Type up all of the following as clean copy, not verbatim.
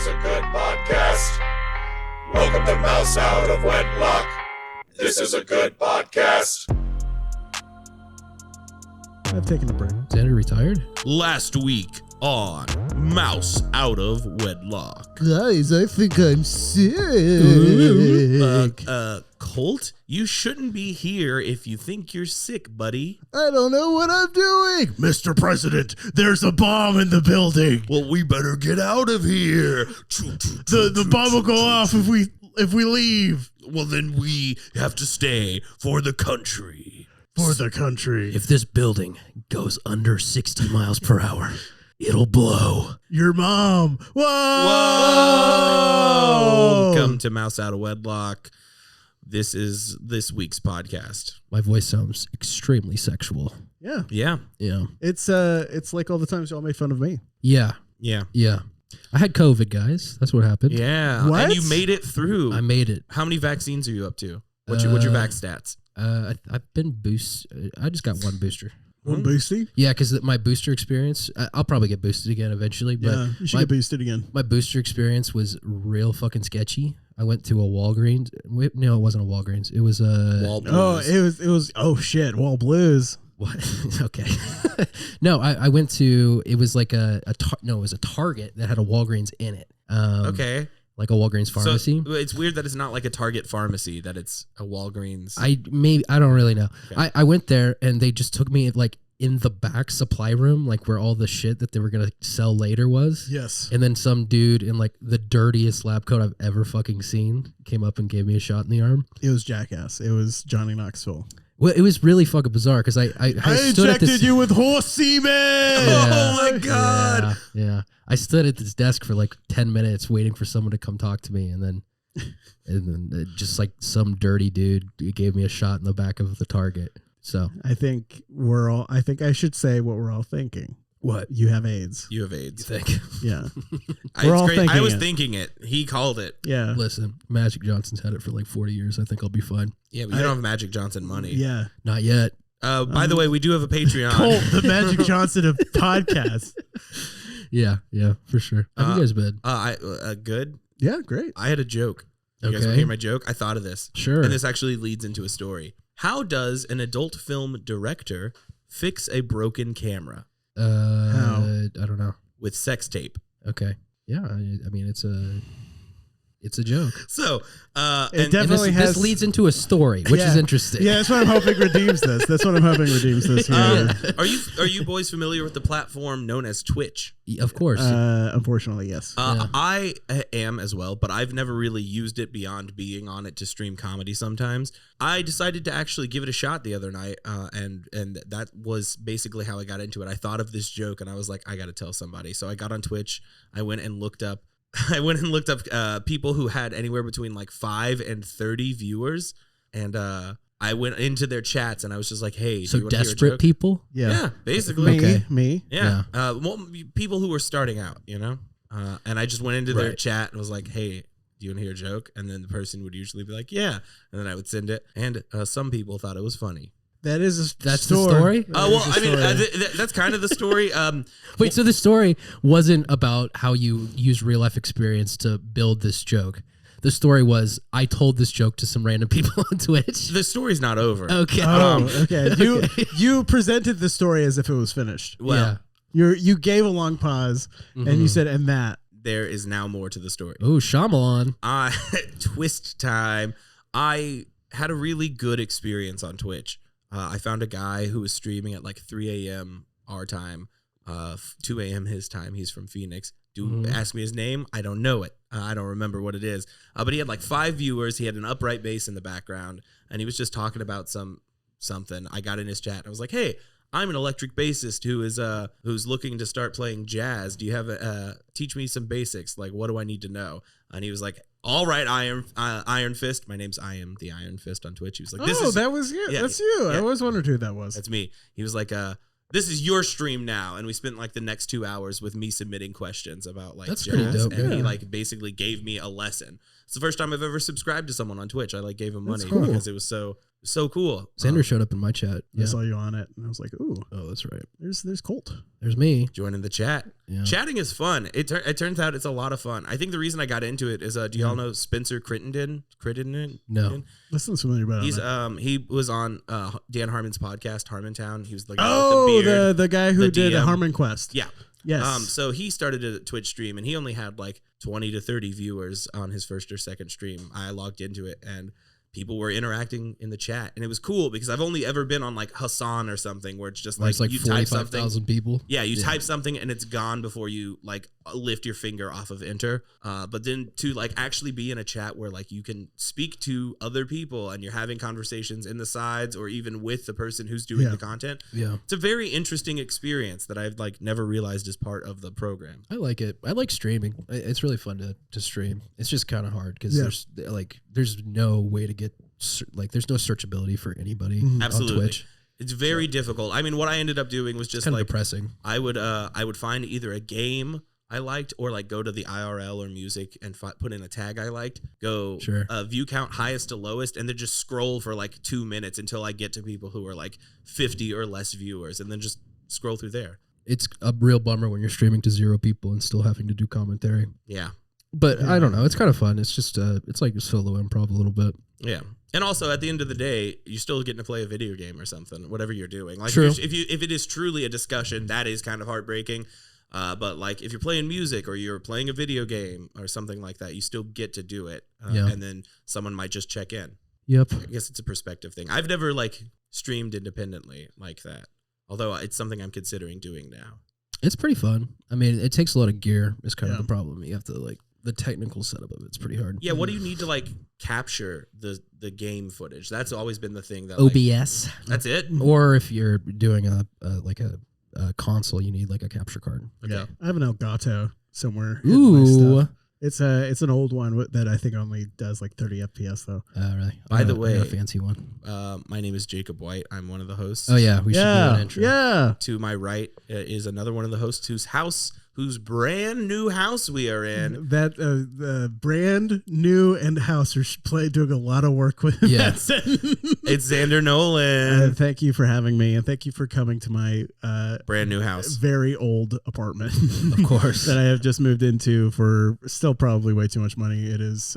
is a good podcast. Welcome to Mouse Out of Wedlock. This is a good podcast. I've taken a break. Xander retired? Last week on Mouse Out of Wedlock. Guys, I think I'm sick. Colt, you shouldn't be here if you think you're sick, buddy. I don't know what I'm doing. Mr. President, there's a bomb in the building. Well, we better get out of here. The bomb will go off if we leave. Well, then we have to stay for the country. For the country. If this building goes under 60 miles per hour, it'll blow. Your mom. Whoa! Welcome to Mouse Out of Wedlock. This is this week's podcast. My voice sounds extremely sexual. Yeah. Yeah. Yeah. It's like all the times y'all made fun of me. Yeah. Yeah. Yeah. I had COVID, guys. That's what happened. Yeah. What? And you made it through. I made it. How many vaccines are you up to? What's your vax stats? I've been boosted. I just got one booster. One boosty? Yeah, because my booster experience, I'll probably get boosted again eventually. But Yeah, you should get boosted again. my booster experience was real fucking sketchy. I went to a Walgreens. No, it wasn't a Walgreens. It was a... Wall Oh, Blues. it was, oh shit, Wall Blues. What? Okay. No, I went to, it was like it was a Target that had a Walgreens in it. Okay. Like a Walgreens pharmacy. So it's weird that it's not like a Target pharmacy, that it's a Walgreens. I don't really know. Okay. I went there and they just took me like in the back supply room, like where all the shit that they were gonna sell later was. Yes. And then some dude in like the dirtiest lab coat I've ever fucking seen came up and gave me a shot in the arm. It was Jackass. It was Johnny Knoxville. Well, it was really fucking bizarre because I stood at this, injected you with horse semen. Oh my God. Yeah. I stood at this desk for like 10 minutes waiting for someone to come talk to me, and then just like some dirty dude gave me a shot in the back of the Target. So I think I should say what we're all thinking. what? You have AIDS. You have AIDS. You think? Yeah. It's We're all great. I thinking was it. thinking it. He called it. Yeah. Listen, Magic Johnson's had it for like 40 years. I think I'll be fine. Yeah, but you don't have Magic Johnson money. Yeah. Not yet. By the way, we do have a Patreon. Colt, the Magic Johnson of podcasts. Yeah, for sure. How have you guys been? Good. Yeah, great. I had a joke. You guys Okay. want to hear my joke? I thought of this. Sure. And this actually leads into a story. How does an adult film director fix a broken camera? How? I don't know. With sex tape. Okay. Yeah, I mean it's a joke. So, It definitely This has leads into a story, which is Yeah. interesting. Yeah, that's what I'm hoping redeems this. That's what I'm hoping redeems this here. are you boys familiar with the platform known as Twitch? Of course. Unfortunately, yes. Yeah. I am as well, but I've never really used it beyond being on it to stream comedy sometimes. I decided to actually give it a shot the other night, and that was basically how I got into it. I thought of this joke, and I was like, I got to tell somebody. So I got on Twitch. I went and looked up people who had anywhere between like 5 and 30 viewers, and I went into their chats and I was just like, "Hey, do so you want to hear a desperate joke?" people? Yeah, basically. Me, Okay. me. Yeah. Well, people who were starting out, and I just went into their Right. chat and was like, "Hey, do you want to hear a joke?" And then the person would usually be like, "Yeah," and then I would send it, and some people thought it was funny. That is That's the story? That Well, is the I mean, story. that's kind of the story. Wait, so the story wasn't about how you use real life experience to build this joke. The story was I told this joke to some random people on Twitch. The story's not over. Okay. Okay. You presented the story as if it was finished. Well, You gave a long pause and you said, and that. there is now more to the story. Oh, Shyamalan. Twist time. I had a really good experience on Twitch. I found a guy who was streaming at like 3 a.m. our time, 2 a.m. his time. He's from Phoenix. Ask me his name. I don't know it. I don't remember what it is. But he had like 5 viewers. He had an upright bass in the background, and he was just talking about something. I got in his chat. And I was like, "Hey, I'm an electric bassist who's looking to start playing jazz. Do you have teach me some basics? Like, what do I need to know?" And he was like, "All right, Iron Fist. My name's I am the Iron Fist on Twitch." He was like, That was you. Yeah, That's you. yeah. I always wondered who that was. That's me. He was like, "This is your stream now," and we spent like the next 2 hours with me submitting questions about like That's jazz, pretty dope, and he yeah. like basically gave me a lesson. It's the first time I've ever subscribed to someone on Twitch. I like gave him money cool. because it was so so cool. Xander showed up in my chat. I Yeah. saw you on it, and I was like, "Ooh, Oh, that's right. there's Colt." There's me. Joining the chat. Yeah. Chatting is fun. It turns out it's a lot of fun. I think the reason I got into it is, do y'all know Spencer Crittenden? No. That sounds familiar, but He's he was on Dan Harmon's podcast, Harmontown. He was the guy oh, with the beard. the guy who the did DM. Harmon Quest. Yeah. Yes. So he started a Twitch stream, and he only had like 20 to 30 viewers on his first or second stream. I logged into it, and people were interacting in the chat, and it was cool because I've only ever been on like Hassan or something where it's just It's like you type something. 45,000 people. Yeah, you type something and it's gone before you like lift your finger off of enter. But then to like actually be in a chat where like you can speak to other people and you're having conversations in the sides or even with the person who's doing the content. Yeah. It's a very interesting experience that I've like never realized is part of the program. I like it. I like streaming. It's really fun to stream. It's just kind of hard because there's no way to get there's no searchability for anybody Absolutely. on Twitch. It's very difficult. I mean, what I ended up doing was just Kind of like depressing. I would find either a game I liked or like go to the IRL or music and put in a tag I liked, go view count highest to lowest, and then just scroll for like 2 minutes until I get to people who are like 50 or less viewers, and then just scroll through there. It's a real bummer when you're streaming to 0 people and still having to do commentary. Yeah. But I don't know. It's kind of fun. It's just it's like solo improv a little bit. Yeah. And also at the end of the day, you're still getting to play a video game or something, whatever you're doing. Like True. if it is truly a discussion, that is kind of heartbreaking. But like if you're playing music or you're playing a video game or something like that, you still get to do it. And then someone might just check in. Yep. I guess it's a perspective thing. I've never like streamed independently like that. Although it's something I'm considering doing now. It's pretty fun. I mean, it takes a lot of gear. Is kind of the problem. You have to like the technical setup of it's pretty hard. Yeah, what do you need to like capture the game footage? That's always been the thing that OBS. That's it? Or if you're doing a console, you need like a capture card. Okay. Yeah. I have an Elgato somewhere. hidden my Ooh. stuff. It's an old one that I think only does like 30 FPS though. Really? By the I way, got a fancy one. My name is Jakeb White. I'm one of the hosts. Oh yeah, we should do an intro. Yeah. To my right is another one of the hosts whose brand new house we are in. That the brand new and house are doing a lot of work with. Yeah. that sentence. It's Xander Nolan. Thank you for having me, and thank you for coming to my Brand new house. very old apartment. Of course. That I have just moved into for still probably way too much money. It is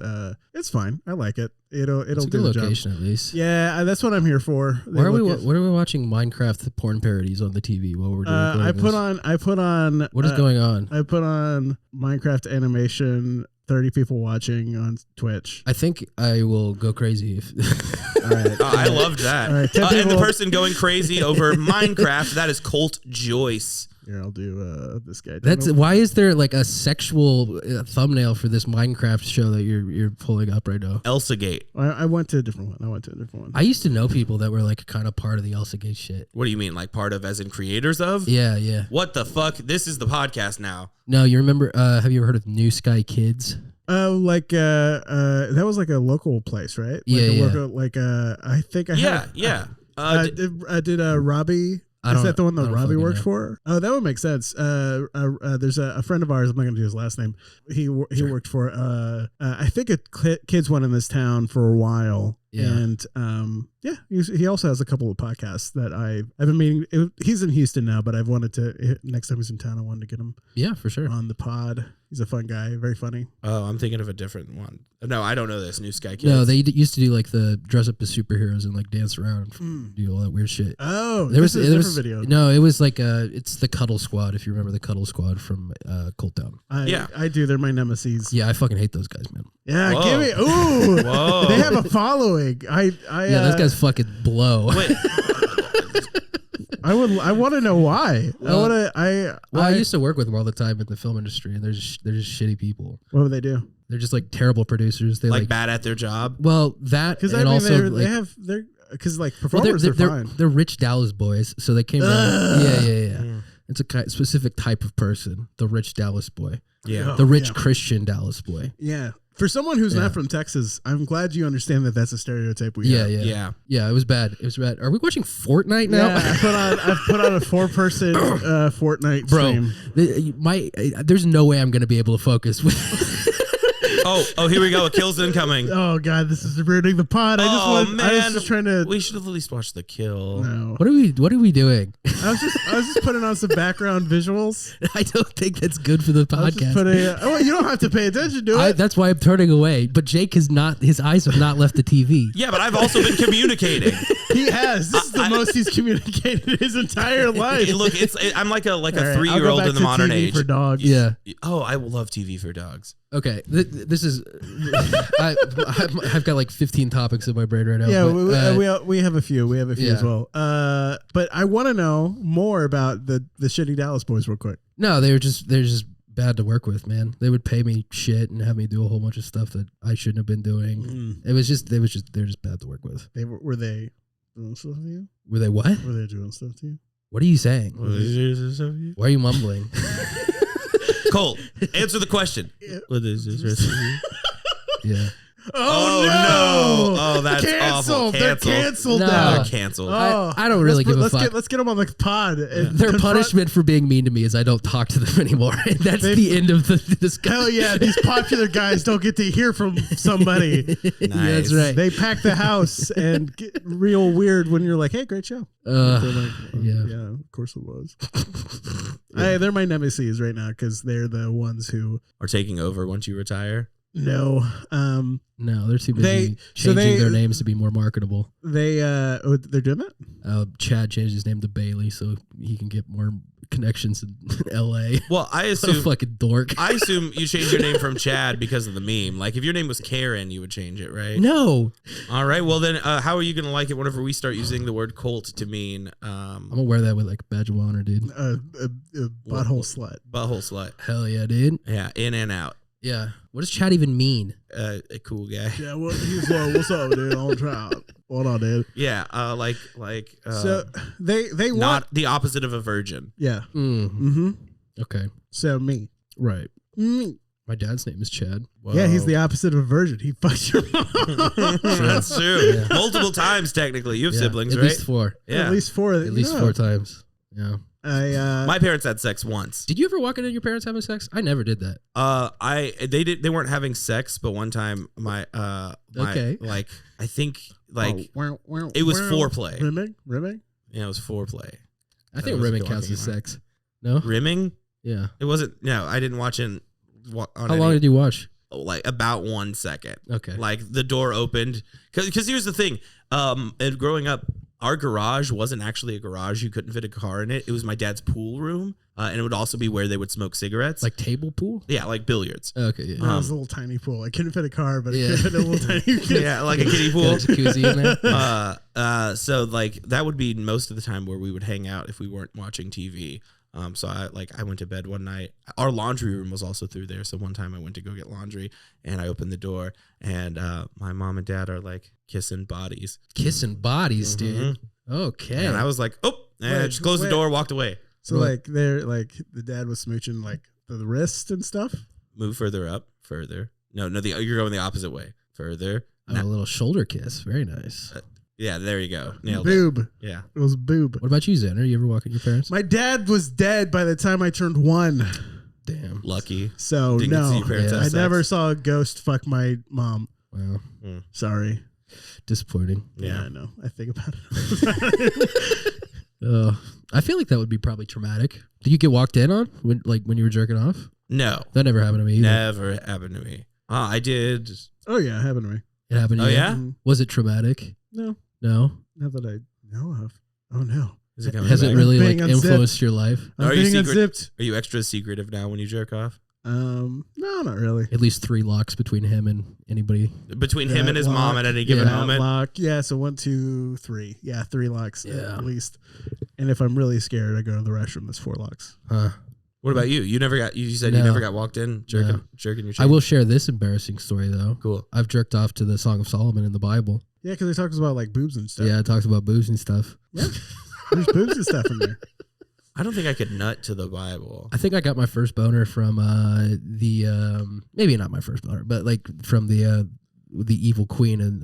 it's fine. I like it. It'll It's a do good the location job. at least. Yeah, that's what I'm here for. Why are we watching Minecraft porn parodies on the TV while we're doing I put on What is going on? I put on Minecraft animation, 30 people watching on Twitch. I think I will go crazy if All right. I loved that. All right, 10 and the people- person going crazy over Minecraft, that is Colt Joyce. Here, I'll do this guy. That's why is there like a sexual thumbnail for this Minecraft show that you're pulling up right now? Elsagate. I went to a different one. I used to know people that were like kind of part of the Elsa Gate shit. What do you mean? Like part of as in creators of? Yeah. What the fuck? This is the podcast now. No, you remember? Have you ever heard of New Sky Kids? Oh, like that was like a local place, right? Like Yeah. local, I think I had. Yeah. Did Robbie? Is that the one that Robbie works for? Oh, that would make sense. There's a friend of ours. I'm not going to do his last name. He worked for I think a kids one in this town for a while. Yeah. And he also has a couple of podcasts that I've been meaning. He's in Houston now, but I've wanted to next time he's in town. I wanted to get him. Yeah, for sure. On the pod. He's a fun guy, very funny. Oh, I'm thinking of a different one. No, I don't know this. New Sky Kids. No, they used to do like the dress up as superheroes and like dance around, and do all that weird shit. Oh, there was a different video. No, it was like it's the Cuddle Squad. If you remember the Cuddle Squad from Colt Down. I do. They're my nemesis. Yeah, I fucking hate those guys, man. Yeah, Whoa. give me. Ooh, Whoa. they have a following. Yeah, those guys fucking blow. Wait, I want to know why. I used to work with them all the time in the film industry, and they're just shitty people. What would they do? They're just like terrible producers. They like bad at their job. Well, that Because and also they're because like performers are fine. they're rich Dallas boys, so they came down. Yeah. It's a specific type of person, the rich Dallas boy. Yeah. The rich Christian Dallas boy. Yeah. For someone who's not from Texas, I'm glad you understand that that's a stereotype we have. Yeah, it was bad. It was bad. Are we watching Fortnite now? Yeah, I've put on a 4-person Fortnite stream. There's no way I'm going to be able to focus with. Oh, here we go. A kill's incoming. Oh God, this is ruining the pod. I was just trying to. We should have at least watched the kill. No. What are we doing? I was just putting on some background visuals. I don't think that's good for the podcast. You don't have to pay attention to it. That's why I'm turning away. But Jake his eyes have not left the TV. Yeah, but I've also been communicating. He has. This is the most he's communicated his entire life. Look, I'm like a All right, 3-year-old in the modern TV age. for dogs. Yeah. Oh, I love TV for dogs. Okay. This is. I've got like 15 topics in my brain right now. Yeah, but, we have a few. We have a few yeah. as well. But I want to know more about the shitty Dallas boys real quick. No, they're just bad to work with, man. They would pay me shit and have me do a whole bunch of stuff that I shouldn't have been doing. They're just bad to work with. Were they doing stuff to you? Were they what? Were they doing stuff to you? What are you saying? Why are you mumbling? Colt, answer the question. Yeah. Oh no! Oh, that's awful. They're canceled No. now. They're canceled. I don't really give a fuck. Let's get them on the pod. Their punishment for being mean to me is I don't talk to them anymore. And that's the end of the discussion. Hell yeah, these popular guys don't get to hear from somebody. Nice. That's right. They pack the house and get real weird when you're like, "Hey, great show." They're like, yeah, of course it was. They're my nemesis right now because they're the ones who Are taking over once you retire. No, they're too busy changing their names to be more marketable. they're doing that. Chad changed his name to Bailey so he can get more connections in L.A. Well, I What a assume fucking dork. I assume you changed your name from Chad because of the meme. Like if your name was Karen, you would change it, right? No, All right. Well, then how are you going to like it whenever we start using the word Colt to mean I'm gonna wear that with like a badge of honor, dude. Butthole slut. butthole slut? Hell yeah, dude. Yeah, in and out. Yeah. What does Chad even mean? A cool guy. Yeah, he's like, "What's up, dude? On trial. What on, dude?" Yeah, So they not want the opposite of a virgin. yeah. Mm. Okay. So me. Right. Me. My dad's name is Chad. Yeah, he's the opposite of a virgin. He fucks your mom. That's true. Yeah. Multiple times, technically. You have siblings, at right? least 4. Yeah. At least 4. At least 4 times. Yeah. My parents had sex once. Did you ever walk into your parents having sex? I never did that. They weren't having sex, but one time Okay. like I think like it was foreplay. Rimming? Yeah, it was foreplay. I think was rimming walking counts as around. sex. No? Rimming? Yeah. It wasn't. No, I didn't watch it. How long did you watch? Like about 1 second. Okay. Like the door opened because here's the thing. And growing up, our garage wasn't actually a garage. You couldn't fit a car in it. It was my dad's pool room, and it would also be where they would smoke cigarettes. Like table pool? Yeah, like billiards. Okay. Yeah. It was a little tiny pool. I couldn't fit a car, but Yeah. it could fit a little tiny Yeah, like a kiddie pool. Got a jacuzzi in there? So like that would be most of the time where we would hang out if we weren't watching TV. So I went to bed one night. Our laundry room was also through there. So one time I went to go get laundry and I opened the door and my mom and dad are like kissing bodies. Kissing bodies, dude. Okay. And I was like, oh, and I just closed the door, walked away. So like they're like the dad was smooching like the wrist and stuff. Move further up, further. No, you're going the opposite way. Further. A little shoulder kiss. Very nice. Yeah, there you go. Nailed it. Boob. Yeah. It was boob. What about you, Xander? You ever walk in your parents? My dad was dead by the time I turned 1. Damn. Lucky. So Didn't get to see no, your parents have I sex. never saw a ghost fuck my mom. Wow. Sorry. Disappointing. Yeah, I know. I think about it. I feel like that would be probably traumatic. Did you get walked in on when you were jerking off? No. That never happened to me either. Never happened to me. I did. Oh yeah, it happened to me. It happened to Oh, you? yeah? Was it traumatic? No, No. not that I know of. Oh no. Is it coming Has back? it really Being like unzipped. influenced your life? I'm Are you being secret- unzipped. Are you extra secretive now when you jerk off? No, not really. At least 3 locks between him and anybody. Between him and his Lock. mom at any given Yeah. moment? Lock. Yeah, so 1, 2, 3. Yeah, 3 locks Yeah. at least. And if I'm really scared, I go to the restroom. There's 4 locks. Huh. What about you? You said No. you never got walked in jerking your chain? I will share this embarrassing story though. Cool. I've jerked off to the Song of Solomon in the Bible. Yeah, because it talks about like boobs and stuff. Yeah, it talks about boobs and stuff. Yeah. There's boobs and stuff in there. I don't think I could nut to the Bible. I think I got my first boner from maybe not my first boner, but like from the evil queen and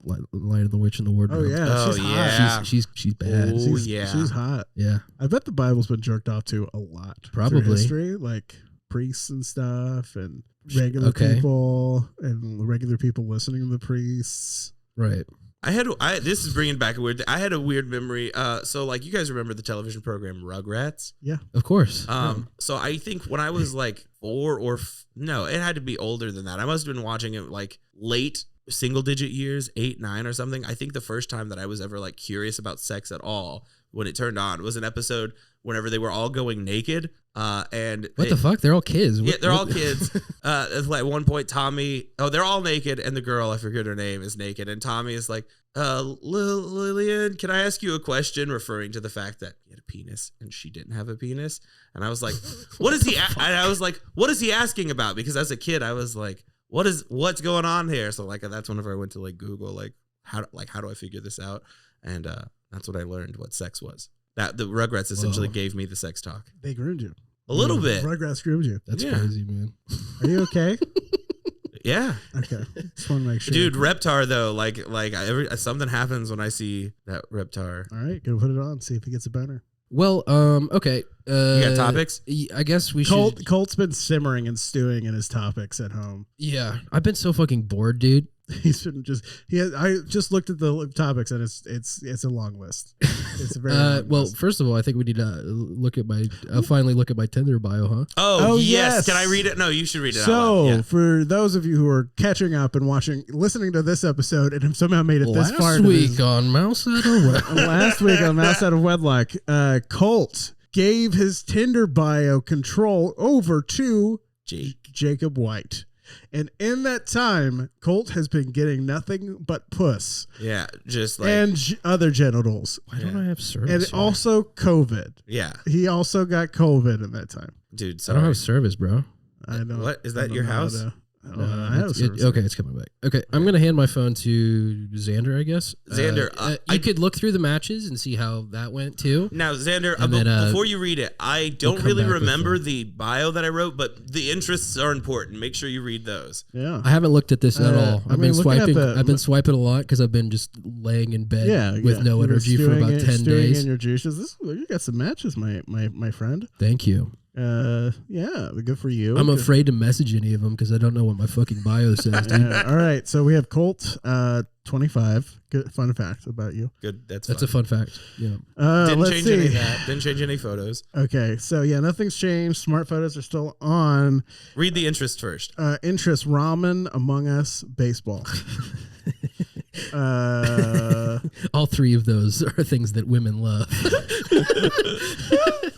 Light of the Witch and the Wardrobe. Oh yeah, Oh, she's yeah. hot. She's bad. Ooh, She's, yeah. she's hot. Yeah, I bet the Bible's been jerked off to a lot. through Probably. history, like priests and stuff, and regular people, and regular people listening to the priests. Right. This is bringing back a weird. I had a weird memory. So like you guys remember the television program Rugrats? Yeah, of course. So I think when I was like 4 no, it had to be older than that. I must have been watching it like late single digit years, 8, 9 or something. I think the first time that I was ever like curious about sex at all when it turned on was an episode whenever they were all going naked. And what the fuck? They're all kids. Yeah, they're all kids. At one point, Tommy, they're all naked, and the girl, I forget her name, is naked, and Tommy is like, Lillian, can I ask you a question? Referring to the fact that he had a penis and she didn't have a penis. And I was like, what is he? And I was like, what is he asking about? Because as a kid, I was like, what's going on here? So like that's whenever I went to like Google, like how do I figure this out? And that's what I learned what sex was. That the Rugrats essentially gave me the sex talk. They groomed you. A little bit. Rugrats groomed you. That's crazy, man. Are you okay? Yeah. Okay. Just want to make sure. Dude, Reptar though, like something happens when I see that Reptar. All right, go put it on. See if he gets a boner. Well, okay. You got topics? I guess we should. Colt's been simmering and stewing in his topics at home. Yeah, I've been so fucking bored, dude. He's been I just looked at the topics and it's a long list. It's a very long list. First of all, I think we need to finally look at my Tinder bio, huh? Oh yes. Can I read it? No, you should read it. So for those of you who are catching up and listening to this episode and have somehow made it this far, last week on Mouse Out of Wedlock, Colt gave his Tinder bio control over to Jakeb White. And in that time, Colt has been getting nothing but puss. Yeah, just like and other genitals. Why don't I have service? And also COVID. Yeah, he also got COVID in that time. Dude, I don't have service, bro. I know. What is that? Your house? Okay, it's coming back. Okay, I'm gonna hand my phone to Xander, I guess. Xander, you could look through the matches and see how that went too. Now, Xander, before you read it, I don't really remember the bio that I wrote, but the interests are important. Make sure you read those. Yeah, I haven't looked at this at all. I've been swiping. I've been swiping a lot because I've been just laying in bed with no energy for about 10 days. In your juices. You got some matches, my friend. Thank you. Yeah, good for you. I'm afraid to message any of them because I don't know what my fucking bio says, dude. All right, so we have Colt, 25. Good fun fact about you. Good, that's a fun fact. Yeah. Didn't change any of that. Didn't change any photos. Okay, so yeah, nothing's changed. Smart photos are still on. Read the interest first. Interest: ramen, Among Us, baseball. All three of those are things that women love.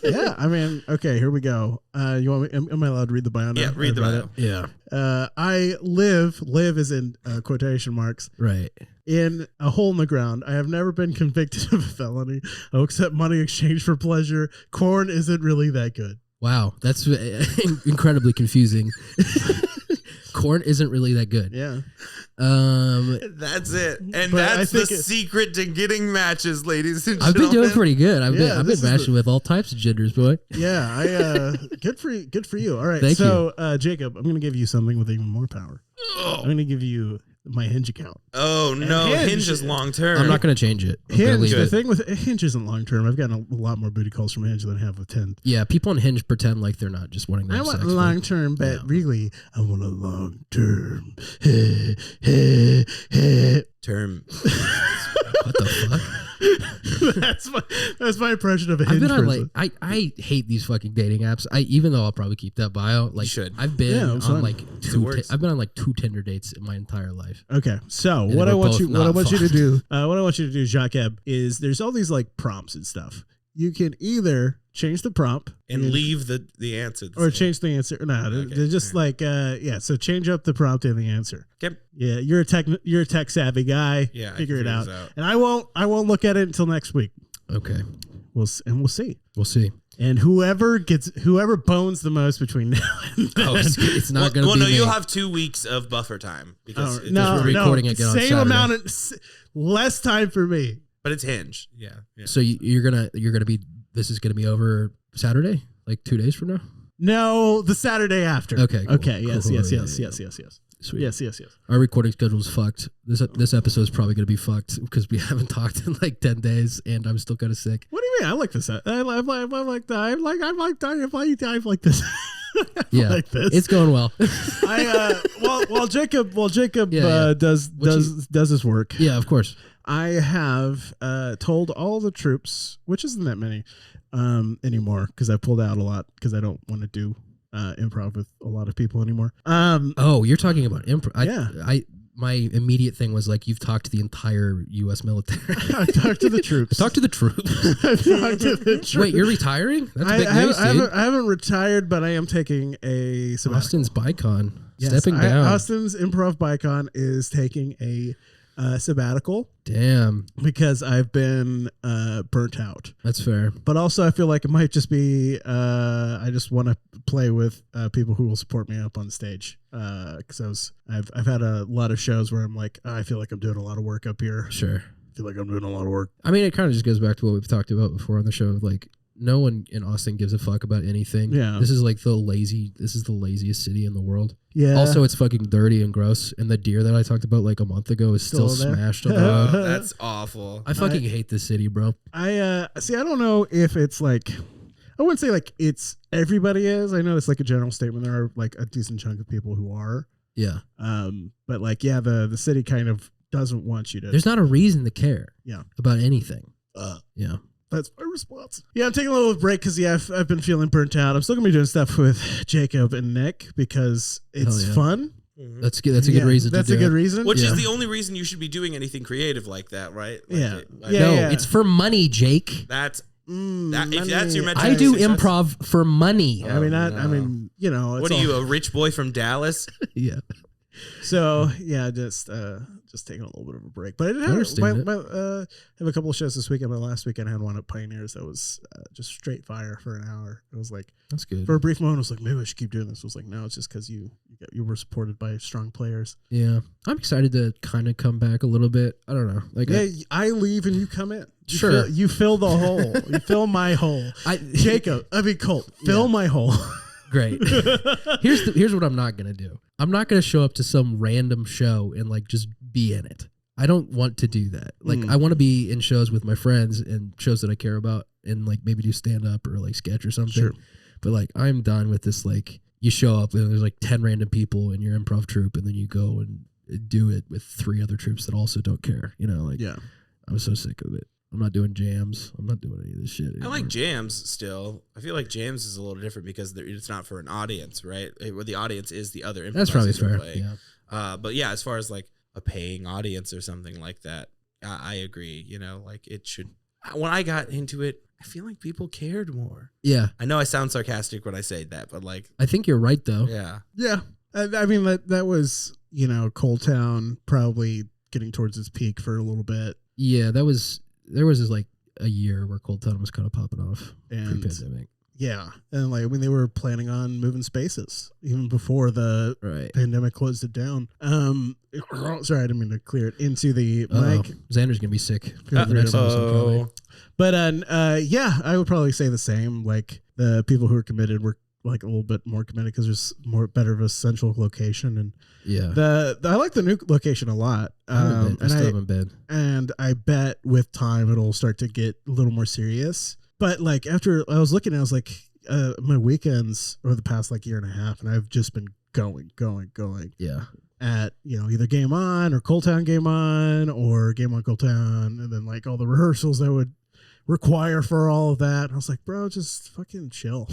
Yeah, I mean, okay, here we go. You want me? Am I allowed to read the bio now? Yeah, read the bio. Yeah. I live is in quotation marks. Right. In a hole in the ground. I have never been convicted of a felony. I'll accept money in exchange for pleasure. Corn isn't really that good. Wow, that's incredibly confusing. Corn isn't really that good. Yeah. That's it. And that's the secret to getting matches, ladies and gentlemen. I've been doing pretty good. I've been matching with all types of genders, boy. Yeah, good for you. All right. Thank you. Jacob, I'm going to give you something with even more power. I'm going to give you my Hinge account. Oh no, Hinge is long term. I'm not going to change it. Hinge, the thing with Hinge isn't long term. I've gotten a lot more booty calls from Hinge than I have with 10. Yeah, people on Hinge pretend like they're not just wanting to have sex. I want long term, but really, I want a long term. Term. What the fuck? that's my impression of a Hinge. I've been on I hate these fucking dating apps. Even though I'll probably keep that bio. Like, I've been on like 2 Tinder dates in my entire life. Okay, so what I want you to do, Jakeb, is there's all these like prompts and stuff. You can either change the prompt and leave the answer, or change the answer. No, they're just like So change up the prompt and the answer. Okay. Yeah, you're a tech savvy guy. Yeah, figure it out. And I won't look at it until next week. Okay. We'll see. We'll see. And whoever bones the most between now and then, it's not going to be. Well, no, me. you'll have 2 weeks of buffer time because we're recording again on same Saturday. amount, less time for me. But it's Hinge. Yeah. So you're gonna be. This is gonna be over Saturday, like 2 days from now. No, the Saturday after. Okay. Cool. Okay. Yes. Cool. Yes. Sweet. Yes. Our recording schedule's fucked. This episode is probably gonna be fucked because we haven't talked in like 10 days, and I'm still kind of sick. What do you mean? I like this. I like this. Yeah, like this. it's going well. While Jacob Yeah. does his work, Yeah, of course. I have told all the troops, which isn't that many anymore, because I pulled out a lot because I don't want to do improv with a lot of people anymore. Oh, you're talking about improv. Yeah. My immediate thing was like, you've talked to the entire U.S. military. I talked to the troops. Talk to the troops. I talked to the troops. Wait, you're retiring? That's big news, dude. I haven't retired, but I am taking a sabbatical. Austin's Bicon. Yes, Stepping down. Austin's Improv Bicon is taking a sabbatical Damn. because I've been burnt out. That's fair. But also, I feel like it might just be I just want to play with people who will support me up on stage. Because I've had a lot of shows where I'm like, I feel like I'm doing a lot of work up here. Sure. I feel like I'm doing a lot of work. I mean, it kind of just goes back to what we've talked about before on the show. Like, no one in Austin gives a fuck about anything. Yeah. This is like the laziest city in the world. Yeah. Also, it's fucking dirty and gross. And the deer that I talked about like a month ago is still Still there? smashed on the road. That's awful. I fucking hate this city, bro. I don't know if it's like, I wouldn't say like it's everybody is. I know it's like a general statement. There are like a decent chunk of people who are. Yeah. But like, yeah, the city kind of doesn't want you to. There's not a reason to care. Yeah. About anything. Yeah. That's my response. Yeah, I'm taking a little break because I've been feeling burnt out. I'm still gonna be doing stuff with Jakeb and Nick because it's fun. That's good. That's a good reason. That's to a do good it. reason. Which is the only reason you should be doing anything creative like that, right? Like Yeah. like, No, Yeah. it's for money, Jake. That's money. if that's your metric. I of do success- improv for money. I mean, no. I mean, you know, it's What are all- you, a rich boy from Dallas? Yeah. So yeah, just taking a little bit of a break. But I did have, understand have a couple of shows this weekend. My last weekend I had one at Pioneers that was just straight fire for an hour. It was like, That's good. for a brief moment, I was like, maybe I should keep doing this. I was like, no, it's just because you were supported by strong players. Yeah. I'm excited to kind of come back a little bit. I don't know. Like, Yeah, I leave and you come in. Sure. You fill the hole. You fill my hole. Colt, fill my hole. great. Here's what I'm not gonna do. I'm not gonna show up to some random show and like just be in it. I don't want to do that. Like I want to be in shows with my friends and shows that I care about and like maybe do stand up or like sketch or something. Sure. But like I'm done with this. Like you show up and there's like 10 random people in your improv troupe and then you go and do it with 3 other troops that also don't care. You know, like Yeah. I'm so sick of it. I'm not doing jams. I'm not doing any of this shit I anymore. like jams still. I feel like jams is a little different because it's not for an audience, right? Where the audience is the other That's probably improvisers who fair. play. Yeah. But yeah, as far as like a paying audience or something like that, I agree. You know, like it should. When I got into it, I feel like people cared more. Yeah. I know I sound sarcastic when I say that, but like, I think you're right though. yeah, Yeah. I mean, that was, you know, Cold Town probably getting towards its peak for a little bit. Yeah, there was this like a year where Cold Town was kind of popping off And pre-pandemic. yeah. And like, I mean, they were planning on moving spaces even before the Right. pandemic closed it down. Sorry, I didn't mean to clear it into the Uh-oh. mic. Xander's gonna be sick. Feel free to- Next episode, probably. But yeah, I would probably say the same. Like the people who are committed were like a little bit more committed because there's better of a central location, and Yeah. I like the new location a lot. I still haven't been. And I bet with time it'll start to get a little more serious. But like after I was looking, I was like, my weekends over the past like year and a half, and I've just been going Yeah. at, you know, either Game On or Cold Town Game On or Game On Cold Town, and then like all the rehearsals that would require for all of that. And I was like, bro, just fucking chill.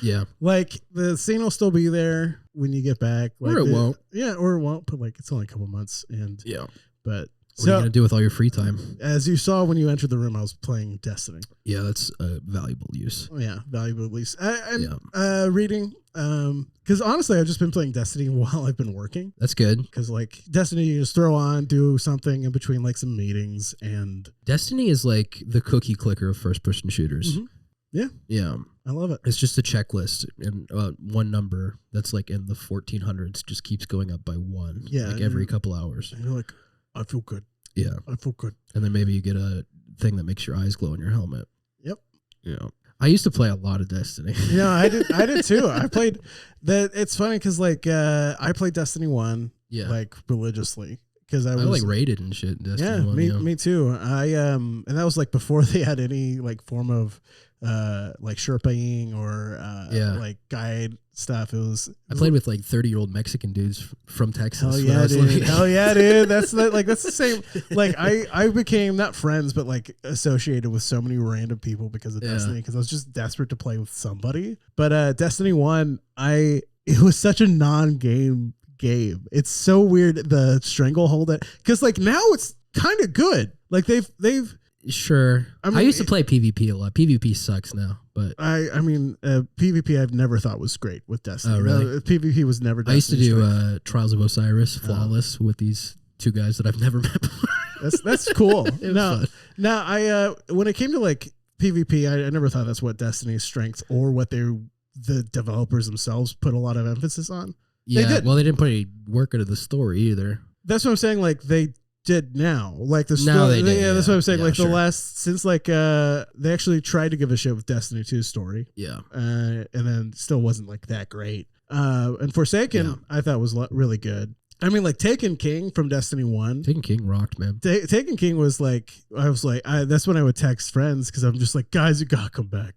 Yeah. Like the scene will still be there when you get back. Like, Or it won't. Yeah, or it won't. But like it's only a couple months, and Yeah. but What are you so gonna do with all your free time? as you saw when you entered the room, I was playing Destiny. Yeah, that's a valuable use. Oh, yeah, valuable at least. And Yeah. reading. Because honestly, I've just been playing Destiny while I've been working. That's good. Because like Destiny, you just throw on, do something in between like some meetings, and Destiny is like the cookie clicker of first person shooters. Mhm. Yeah. Yeah. I love it. It's just a checklist, and one number that's like in the 1400s just keeps going up by 1. Yeah, like every couple hours. And you're like, I feel good. Yeah. I feel good. And then maybe you get a thing that makes your eyes glow in your helmet. Yep. Yeah. I used to play a lot of Destiny. Yeah, I did too. I played that. It's funny because like I played Destiny 1 Yeah. like religiously because I was like rated and shit. In Destiny 1, me too. And that was like before they had any like form of like Sherpaing or like guide stuff. I played with like 30-year-old Mexican dudes from Texas. Hell yeah, dude. Hell yeah, dude. That's the same. Like I became not friends, but like associated with so many random people because of Destiny, because I was just desperate to play with somebody. But Destiny 1, it was such a non-game game. It's so weird, the stranglehold because like now it's kind of good. Like they've Sure. I used to play PvP a lot. PvP sucks now, but I mean PvP I've never thought was great with Destiny. Oh, really? PvP was never. I used to do Trials of Osiris flawless with these two guys that I've never met before. That's cool. Fun. Now I when it came to like PvP, I never thought that's what Destiny's strength or what the developers themselves put a lot of emphasis on. Yeah, well, they didn't put any work into the story either. That's what I'm saying. Like they did now, like the now they did. Yeah, that's what I'm saying. Yeah, like sure. the last since like they actually tried to give a shit with Destiny 2's story. Yeah, and then still wasn't like that great. And Forsaken, I thought was really good. I mean, like Taken King from Destiny 1. Taken King rocked, man. Taken King was like, that's when I would text friends because I'm just like, guys, you gotta come back,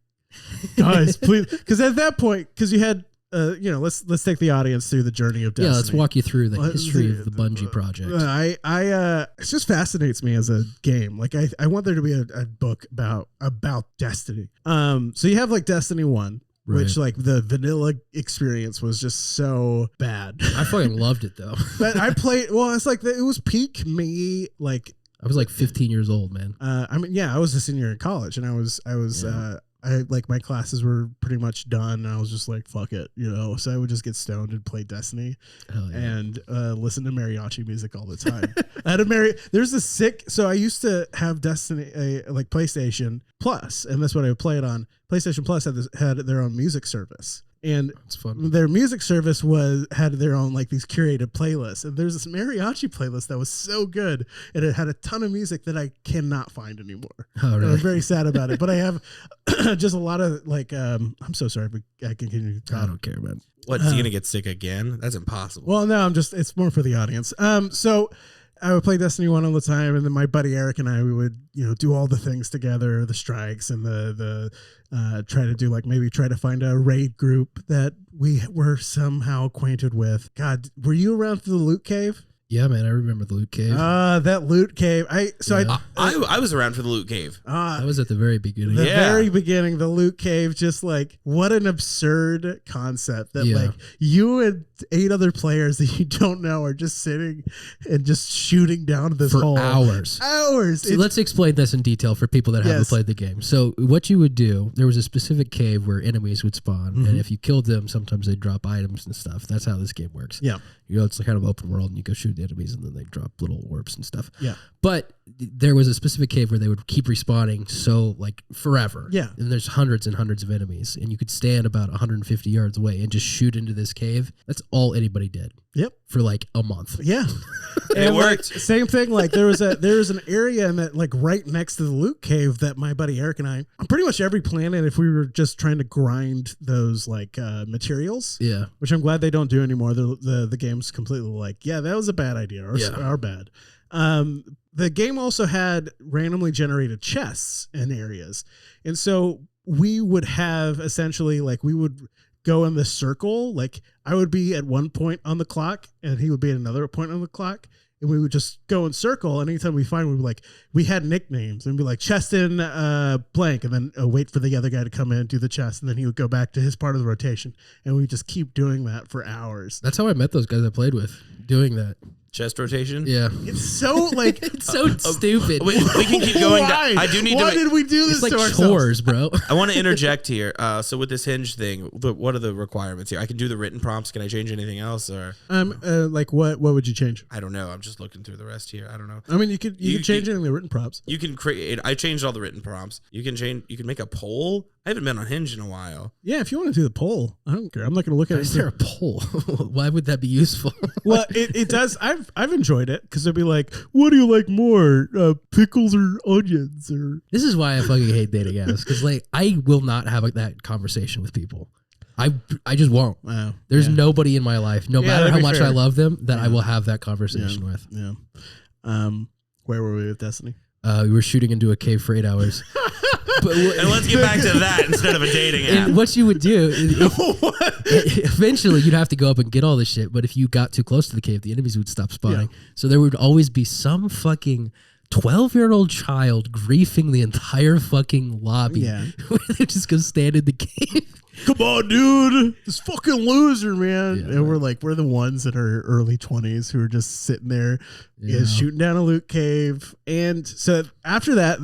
guys, please. Because at that point, because you had. Let's take the audience through the journey of Destiny. Yeah, let's walk you through the history of the Bungie project. It just fascinates me as a game. Like I want there to be a book about Destiny. So you have like Destiny 1, right, which like the vanilla experience was just so bad. I fucking loved it though. But I played. Well, it's like it was peak me. Like I was like 15 years old, man. I mean, yeah, I was a senior in college, and I was. I like my classes were pretty much done, and I was just like, fuck it, so I would just get stoned and play Destiny and listen to mariachi music all the time. There's a so I used to have Destiny, like PlayStation Plus, and that's what I would play it on. PlayStation Plus had their own music service. And it's fun. Their music service had their own like these curated playlists, and there's this mariachi playlist that was so good, and it had a ton of music that I cannot find anymore. Oh, really? I'm very sad about it, but I have just a lot of like. I'm so sorry, but I continue. I don't care, man. What, is he gonna get sick again? That's impossible. Well, no, it's more for the audience. So I would play Destiny 1 all the time, and then my buddy Eric and I, we would, do all the things together, the strikes and the try to do like maybe try to find a raid group that we were somehow acquainted with. God, were you around for the loot cave? Yeah, man, I remember the loot cave. That loot cave. I was around for the loot cave. That was at the very beginning. Very beginning, the loot cave. Just like what an absurd concept that like you and 8 other players that you don't know are just sitting and just shooting down this for hole hours. So let's explain this in detail for people that haven't played the game. So what you would do, there was a specific cave where enemies would spawn, and if you killed them, sometimes they drop items and stuff. That's how this game works. Yeah, it's kind of open world, and you go shoot the enemies, and then they drop little orbs and stuff. Yeah. But there was a specific cave where they would keep respawning so like forever. Yeah. And there's hundreds and hundreds of enemies, and you could stand about 150 yards away and just shoot into this cave. That's all anybody did. Yep. For like a month. Yeah. It worked. Like, same thing. Like there was an area in that like right next to the loot cave that my buddy Eric and I, on pretty much every planet, if we were just trying to grind those like materials. Yeah. Which I'm glad they don't do anymore. The game's completely like, yeah, that was a bad idea or bad. The game also had randomly generated chests in areas. And so we would have essentially like we would go in the circle. Like I would be at one point on the clock and he would be at another point on the clock. And we would just go in circle. And anytime we find, we had nicknames and be like chest in blank, and then wait for the other guy to come in and do the chest. And then he would go back to his part of the rotation. And we just keep doing that for hours. That's how I met those guys I played with, doing that. Chest rotation? Yeah. It's so like it's so stupid. We can keep going. Why? I do need Why to. did we do this It's like to ourselves? chores, bro. I want to interject here. So with this Hinge thing, what are the requirements here? I can do the written prompts. Can I change anything else, or like what would you change? I don't know. I'm just looking through the rest here. I don't know. I mean, you could change anything in the written prompts. You can create. I changed all the written prompts. You can make a poll. I haven't been on Hinge in a while. Yeah, if you want to do the poll, I don't care. I'm not going to look at it. Is there a poll? Why would that be useful? Well, it does. I've enjoyed it because it'd be like, what do you like more, pickles or onions? Or this is why I fucking hate dating apps, because like I will not have that conversation with people. I just won't. Wow. There's nobody in my life, no matter how much I love them, that I will have that conversation with. Yeah. Where were we with Destiny? We were shooting into a cave for 8 hours. And let's get back to that instead of a dating app. And what you would do, eventually you'd have to go up and get all this shit. But if you got too close to the cave, the enemies would stop spawning. Yeah. So there would always be some fucking 12-year-old child griefing the entire fucking lobby. Yeah. Where they just go stand in the cave. Come on, dude. This fucking loser, man. Yeah, and we're the ones that are early 20s who are just sitting there shooting down a loot cave. And so after that,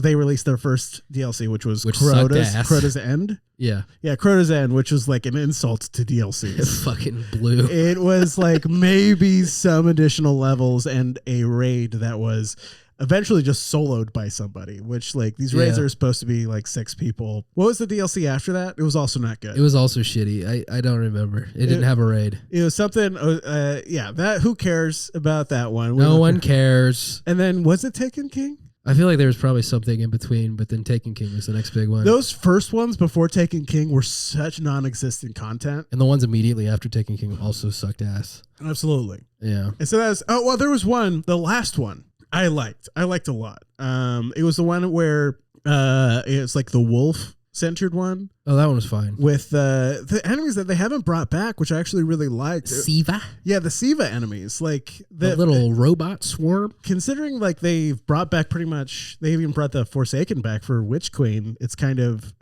they released their first DLC, which was Crota's End. Yeah. Yeah, Crota's End, which was like an insult to DLCs. It fucking blew. It was like maybe some additional levels and a raid that was eventually just soloed by somebody, which like these raids are supposed to be like 6 people. What was the DLC after that? It was also not good. It was also shitty. I don't remember. It didn't have a raid. It was something, that, who cares about that one? No one cares. And then was it Taken King? I feel like there was probably something in between, but then Taken King was the next big one. Those first ones before Taken King were such non-existent content. And the ones immediately after Taken King also sucked ass. Absolutely. Yeah. And so that was, there was one, the last one. I liked a lot. It was the one where it's like the wolf centered one. Oh, that one was fine. With the enemies that they haven't brought back, which I actually really liked. Siva? Yeah, the Siva enemies. Like the little robot swarm. Considering like they've brought back pretty much, they even brought the Forsaken back for Witch Queen. It's kind of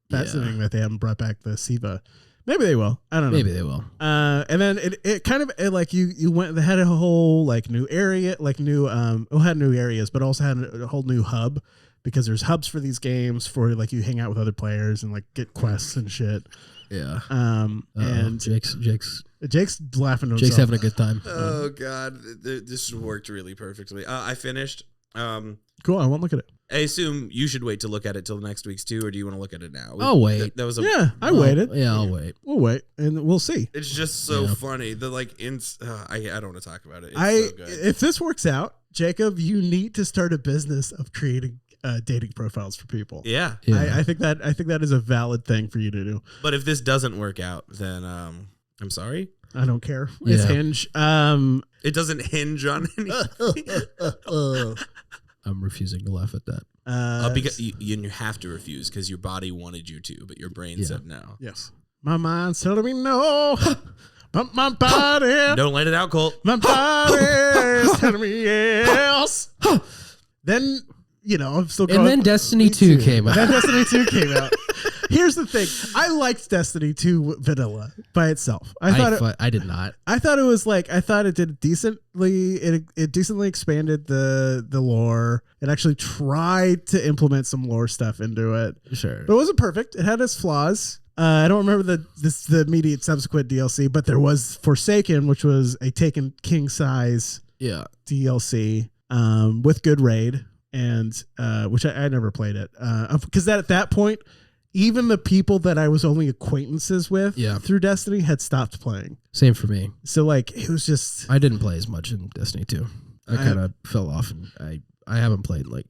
fascinating that they haven't brought back the Siva. Maybe they will. I don't know. Maybe they will. And then it kind of like you went. They had a whole like new area, like new had new areas, but also had a whole new hub because there's hubs for these games for like you hang out with other players and like get quests and shit. Yeah. And Jake's laughing to himself. Jake's having a good time. Oh god, this worked really perfectly. I finished. Cool. I won't look at it. I assume you should wait to look at it till next week's too, or do you want to look at it now? I'll wait. That was I waited. Yeah, I'll wait. We'll wait and we'll see. It's just so funny. The like I don't want to talk about it. It's so good. If this works out, Jakeb, you need to start a business of creating dating profiles for people. Yeah. I think that is a valid thing for you to do. But if this doesn't work out, then I'm sorry. I don't care. It's Hinge. It doesn't hinge on anything. I'm refusing to laugh at that. Because you have to refuse because your body wanted you to, but your brain said no. Yes. My mind's telling me no, but my body. Don't let it out, Colt. My body is telling me yes. Then, I'm still going. And then Destiny 2 came out. Then Destiny 2 came out. Here's the thing. I liked Destiny 2 vanilla by itself. I did not. I thought it did decently. It decently expanded the lore. It actually tried to implement some lore stuff into it. Sure. But it wasn't perfect. It had its flaws. I don't remember the immediate subsequent DLC, but there was Forsaken, which was a Taken King size DLC with good raid. And which I never played it because at that point, even the people that I was only acquaintances with through Destiny had stopped playing. Same for me. So like it was just I didn't play as much in Destiny 2. I kind of fell off, and I haven't played like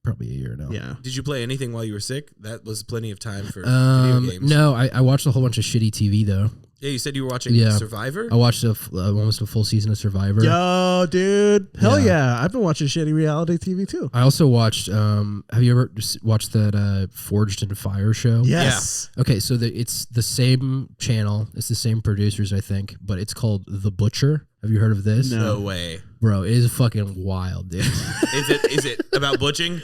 probably a year now. Yeah. Did you play anything while you were sick? That was plenty of time for video games. No, I watched a whole bunch of shitty TV though. Yeah, you said you were watching Survivor? I watched almost a full season of Survivor. Yo, dude. Hell yeah. I've been watching shitty reality TV too. I also watched, have you ever watched that Forged in Fire show? Yes. Yeah. Okay, so it's the same channel. It's the same producers, I think, but it's called The Butcher. Have you heard of this? No way. Bro, it is fucking wild, dude. Is it about butching?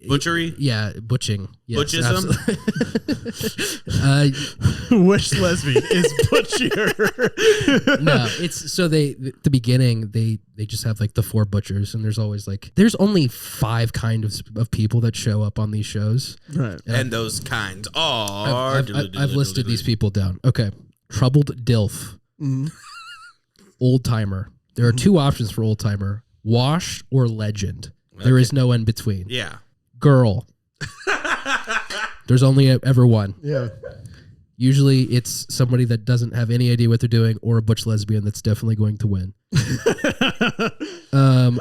Butchery? Yeah, butching. Yes, Butchism? Which lesbian is butcher? No, it's so at the beginning they just have like the 4 butchers, and there's always there's only 5 kinds of people that show up on these shows. Right. And those kinds are I've listed these people down. Okay. Troubled DILF. Old timer. There are 2 options for old timer: wash or legend. There is no in between. Yeah. Girl. There's only ever one. Yeah. Usually it's somebody that doesn't have any idea what they're doing, or a butch lesbian that's definitely going to win.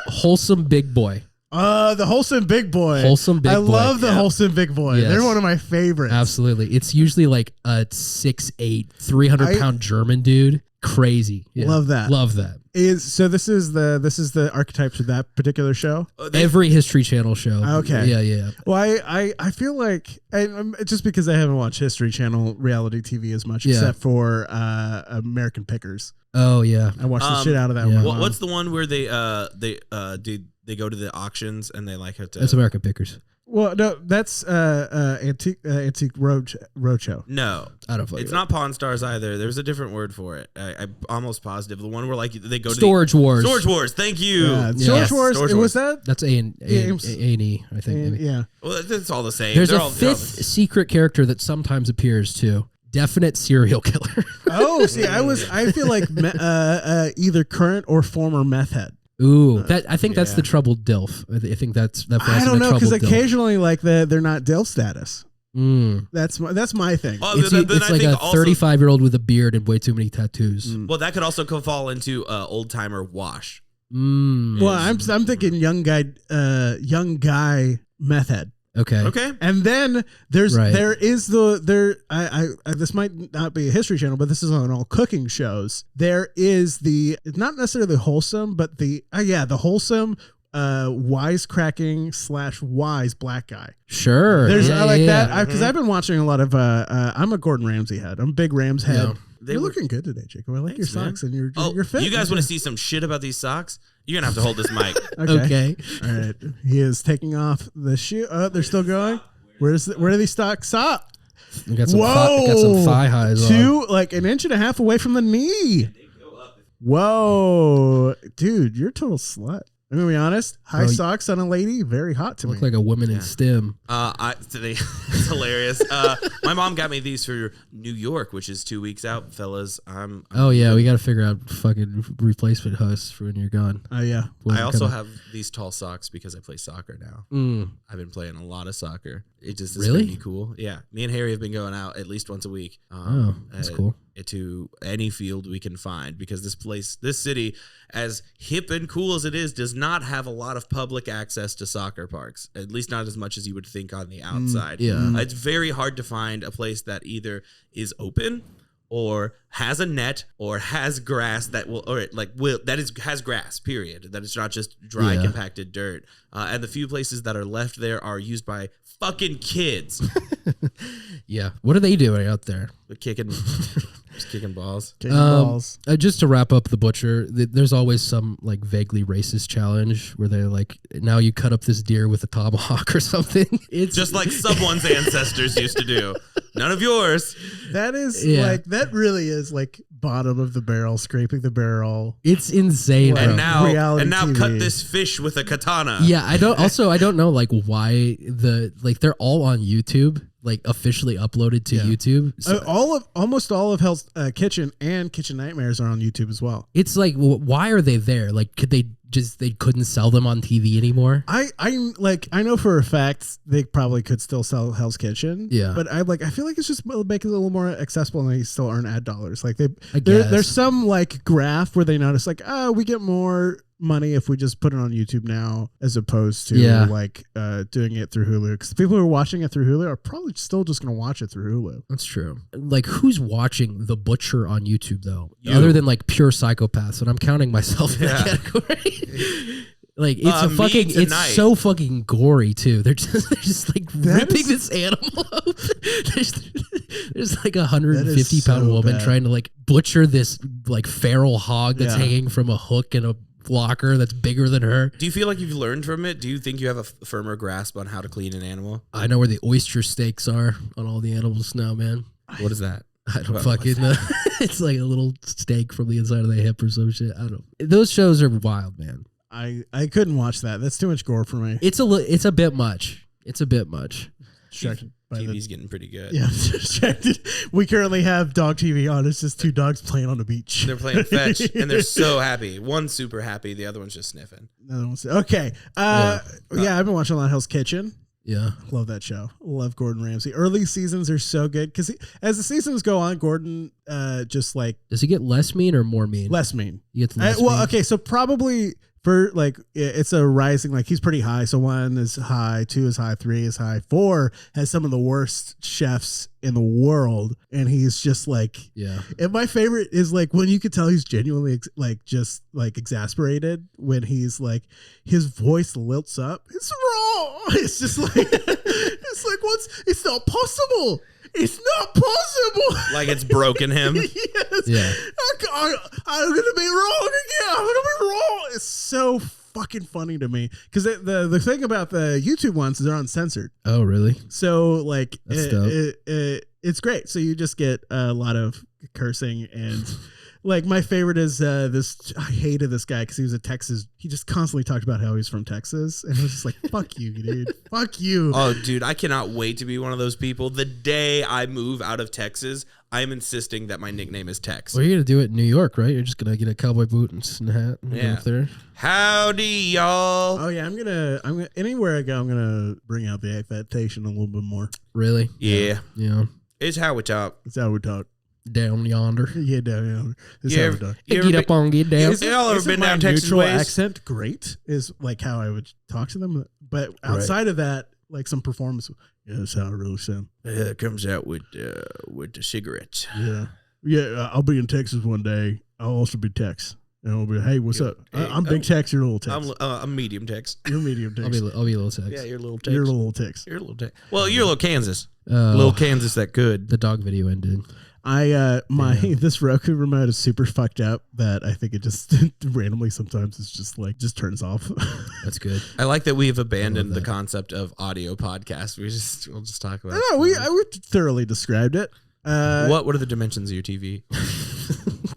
Wholesome big boy. The Wholesome Big Boy. Wholesome Big I Boy. love the Wholesome Big Boy. Yes. They're one of my favorites. Absolutely. It's usually like a 6'8", 300-pound German dude. Crazy. Yeah. Love that. Love that. This is the archetypes of that particular show. Every History Channel show. Okay. Yeah. Well, I feel like just because I haven't watched History Channel reality TV as much, Yeah. except for American Pickers. Oh yeah. I watched the shit out of that yeah. one. What's the one where they go to the auctions and they like have to? That's American Pickers. Well, no, that's Antique Roadshow. No, I don't fucking it's not Pawn Stars either. There's a different word for it. I'm almost positive. The one where like they go to Storage Wars. Storage Wars. Thank you. Storage Wars. Storage It Wars. was that. That's A&E, I think. Maybe. Yeah. Well, it's all the same. There's They're a all, fifth secret character that sometimes appears too. Definite serial killer. Oh, see, I feel like either current or former meth head. Ooh, I think that's the troubled DILF. I think that's that. I don't know because DILF. occasionally like they're not DILF status. Mm. That's my thing. Oh, It's then I like think a also- 35-year-old with a beard and way too many tattoos. Well, that could also fall into old timer wash. Mm. Well, I'm thinking young guy meth head. Okay. Okay. And then this might not be a History Channel, but this is on all cooking shows. There is it's not necessarily wholesome, but the wholesome wisecracking / wise black guy. Sure. There's Yeah, I like yeah, that because I've been watching a lot of I'm a Gordon Ramsay head. I'm a big Rams head. Yeah. You're looking good today, Jakeb. I like Thanks, your socks and your Oh, fit. you guys want to see some shit about these socks? You're gonna have to hold this mic. Okay. All right. He is taking off the shoe. Oh, they're still going. Where do these stocks stop? We got some thigh highs on. Like an inch and a half away from the knee. Whoa, dude, you're a total slut. I'm gonna be honest. High socks on a lady, very hot to me. Look like a woman in STEM. It's hilarious. My mom got me these for New York, which is 2 weeks out, fellas. Oh yeah, we got to figure out fucking replacement hosts for when you're gone. Oh yeah. I also have these tall socks because I play soccer now. Mm. I've been playing a lot of soccer. It just Really? be cool. Yeah, me and Harry have been going out at least once a week. That's cool. To any field we can find because this city, as hip and cool as it is, does not have a lot of public access to soccer parks. At least not as much as you would think on the outside. yeah. It's very hard to find a place that either is open or has a net or has grass that has grass, period. That it's not just dry, compacted dirt. And the few places that are left there are used by fucking kids. Yeah. What are they doing out there? Just kicking balls. Kicking balls. Just to wrap up the butcher, there's always some like vaguely racist challenge where they're like, now you cut up this deer with a tomahawk or something. It's Just like someone's ancestors used to do. None of yours. That is that really is like bottom of the barrel, scraping the barrel. It's insane. Wow. bro. Reality And now TV. cut this fish with a katana. Yeah, I don't know like why they're all on YouTube, like officially uploaded to YouTube. So Almost all of Hell's Kitchen and Kitchen Nightmares are on YouTube as well. it's like, why are they there? Like, they couldn't sell them on TV anymore? I know for a fact they probably could still sell Hell's Kitchen. Yeah. But I feel like it's just make it a little more accessible and they still earn ad dollars. Like I guess. there's some like graph where they notice like, we get more money if we just put it on YouTube now as opposed to doing it through Hulu. Because people who are watching it through Hulu are probably still just going to watch it through Hulu. That's true. Like, who's watching The Butcher on YouTube though? You. Other than like pure psychopaths, and I'm counting myself in that category. Like it's so fucking gory too. They're just like ripping this animal open. There's like 150-pound woman trying to like butcher this like feral hog that's hanging from a hook in a blocker that's bigger than her. Do you feel like you've learned from it? Do you think you have a firmer grasp on how to clean an animal? I know where the oyster steaks are on all the animals now, man. What is that? I don't fucking know. It's like a little steak from the inside of the hip or some shit. I don't know. Those shows are wild, man. I couldn't watch that. That's too much gore for me. It's a bit much. It's a bit much. Distracted by TV's getting pretty good. Yeah, I'm distracted. We currently have dog TV on. It's just two dogs playing on the beach. They're playing fetch, and they're so happy. One's super happy. The other one's just sniffing. Okay. I've been watching a lot of Hell's Kitchen. Yeah. Love that show. Love Gordon Ramsay. Early seasons are so good because as the seasons go on, Gordon just like... Does he get less mean or more mean? Less mean. He gets less mean. Okay, so probably for like it's a rising, like he's pretty high. So 1 is high, 2 is high, 3 is high, 4 has some of the worst chefs in the world, and he's just like, Yeah. And my favorite is like when you could tell he's genuinely like just like exasperated when he's like his voice lilts up. It's raw. It's just like it's like it's not possible. It's not possible. Like it's broken him. Yes. Yeah. I'm gonna be wrong again. I'm gonna be wrong. It's so fucking funny to me because the thing about the YouTube ones is they're uncensored. Oh, really? So like That's dope. it's great. So you just get a lot of cursing and. Like my favorite is this. I hated this guy because he was a Texas. He just constantly talked about how he's from Texas, and I was just like, "Fuck you, dude! Fuck you!" Oh, dude, I cannot wait to be one of those people. The day I move out of Texas, I am insisting that my nickname is Tex. Well, you're gonna do it in New York, right? You're just gonna get a cowboy boot and hat and go Yeah. up there. Howdy, y'all. Oh yeah, I'm gonna anywhere I go, I'm gonna bring out the affectation a little bit more. Really? Yeah, Yeah. it's how we talk. That's how we talk. Down yonder. Yeah, down. That's You how ever- we talk. you ever Get up on, get down. Y'all ever Isn't been my down Texas neutral ways? accent great is like how I would talk to them, but outside of that, like some performance. Yeah, that's how I really sound. Yeah, it comes out with the cigarettes. Yeah. I'll be in Texas one day. I'll also be Tex, and I'll be, hey, what's up? Hey, I'm Big Tex. You're little Tex. I'm medium Tex. You're medium Tex. I'll be a little Tex. Yeah, you're a little Tex. You're a little Tex. You're a little Tex. Well, you're a little Kansas. Oh, Little Kansas that good. the dog video ended. This Roku remote is super fucked up that I think it just randomly sometimes it's just turns off. That's good. I like that we've abandoned that. the concept of audio podcast. We'll just talk about. No, we thoroughly described it. What are the dimensions of your TV?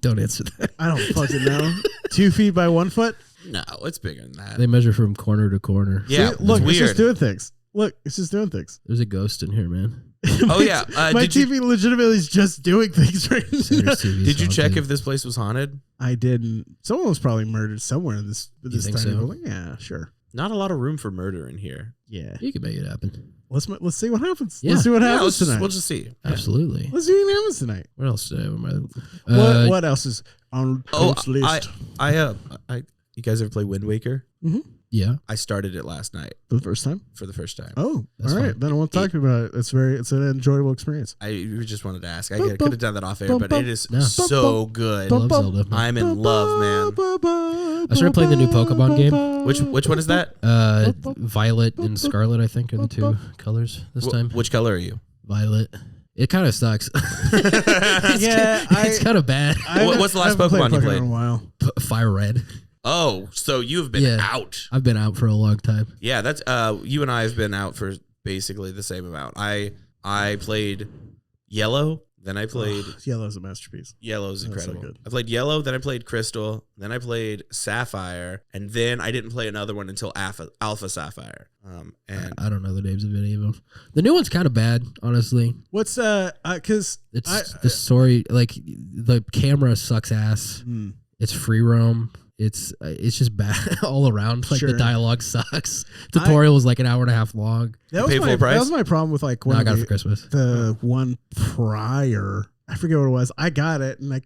Don't answer that. I don't fucking know. 2 feet by 1 foot. No, it's bigger than that. They measure from corner to corner. Yeah, See, look, it's it's just weird. doing things. Look, it's just doing things. There's a ghost in here, man. Oh yeah, My did you TV legitimately is just doing things right now. Sander's TV is did you check haunted. if this place was haunted? I didn't. Someone was probably murdered somewhere in this think tiny so? building. Yeah, sure. Not a lot of room for murder in here. Yeah. You can make it happen. Let's see what happens. Yeah. Let's see what Yeah, happens tonight. we'll just see. Absolutely. Let's see what happens tonight. What else did I have? What else is on Oh, Coach's list? you guys ever play Wind Waker? Yeah. I started it last night For the first time? for the first time. Oh, That's all right. fine. Then I won't talk about it. It's an enjoyable experience. I just wanted to ask. I could have done that off air, but it is No. so good. I love Zelda. I'm in love, man. I started playing the new Pokemon game. Which one is that? Violet and Scarlet, I think, are the two colors this time. Which color are you? Violet. It kind of sucks. Yeah, It's kind of bad. What's the last I haven't Pokemon you in played? a while. Fire Red. Oh, so you've been Yeah. out. I've been out for a long time. Yeah, that's you and I have been out for basically the same amount. I played Yellow, then I played Yellow's a masterpiece. Yellow's That's so incredible. good. I played Yellow, then I played Crystal, then I played Sapphire, and then I didn't play another one until Alpha Sapphire. And I don't know the names of any of them. The new one's kind of bad, honestly. What's because It's the story, like the camera sucks ass. It's free roam. It's just bad all around. Like Sure. the dialogue sucks. Tutorial was like an hour and a half long. that pay was full price? that was my problem with like No, one I got of it for Christmas. the one prior. I forget what it was. I got it and I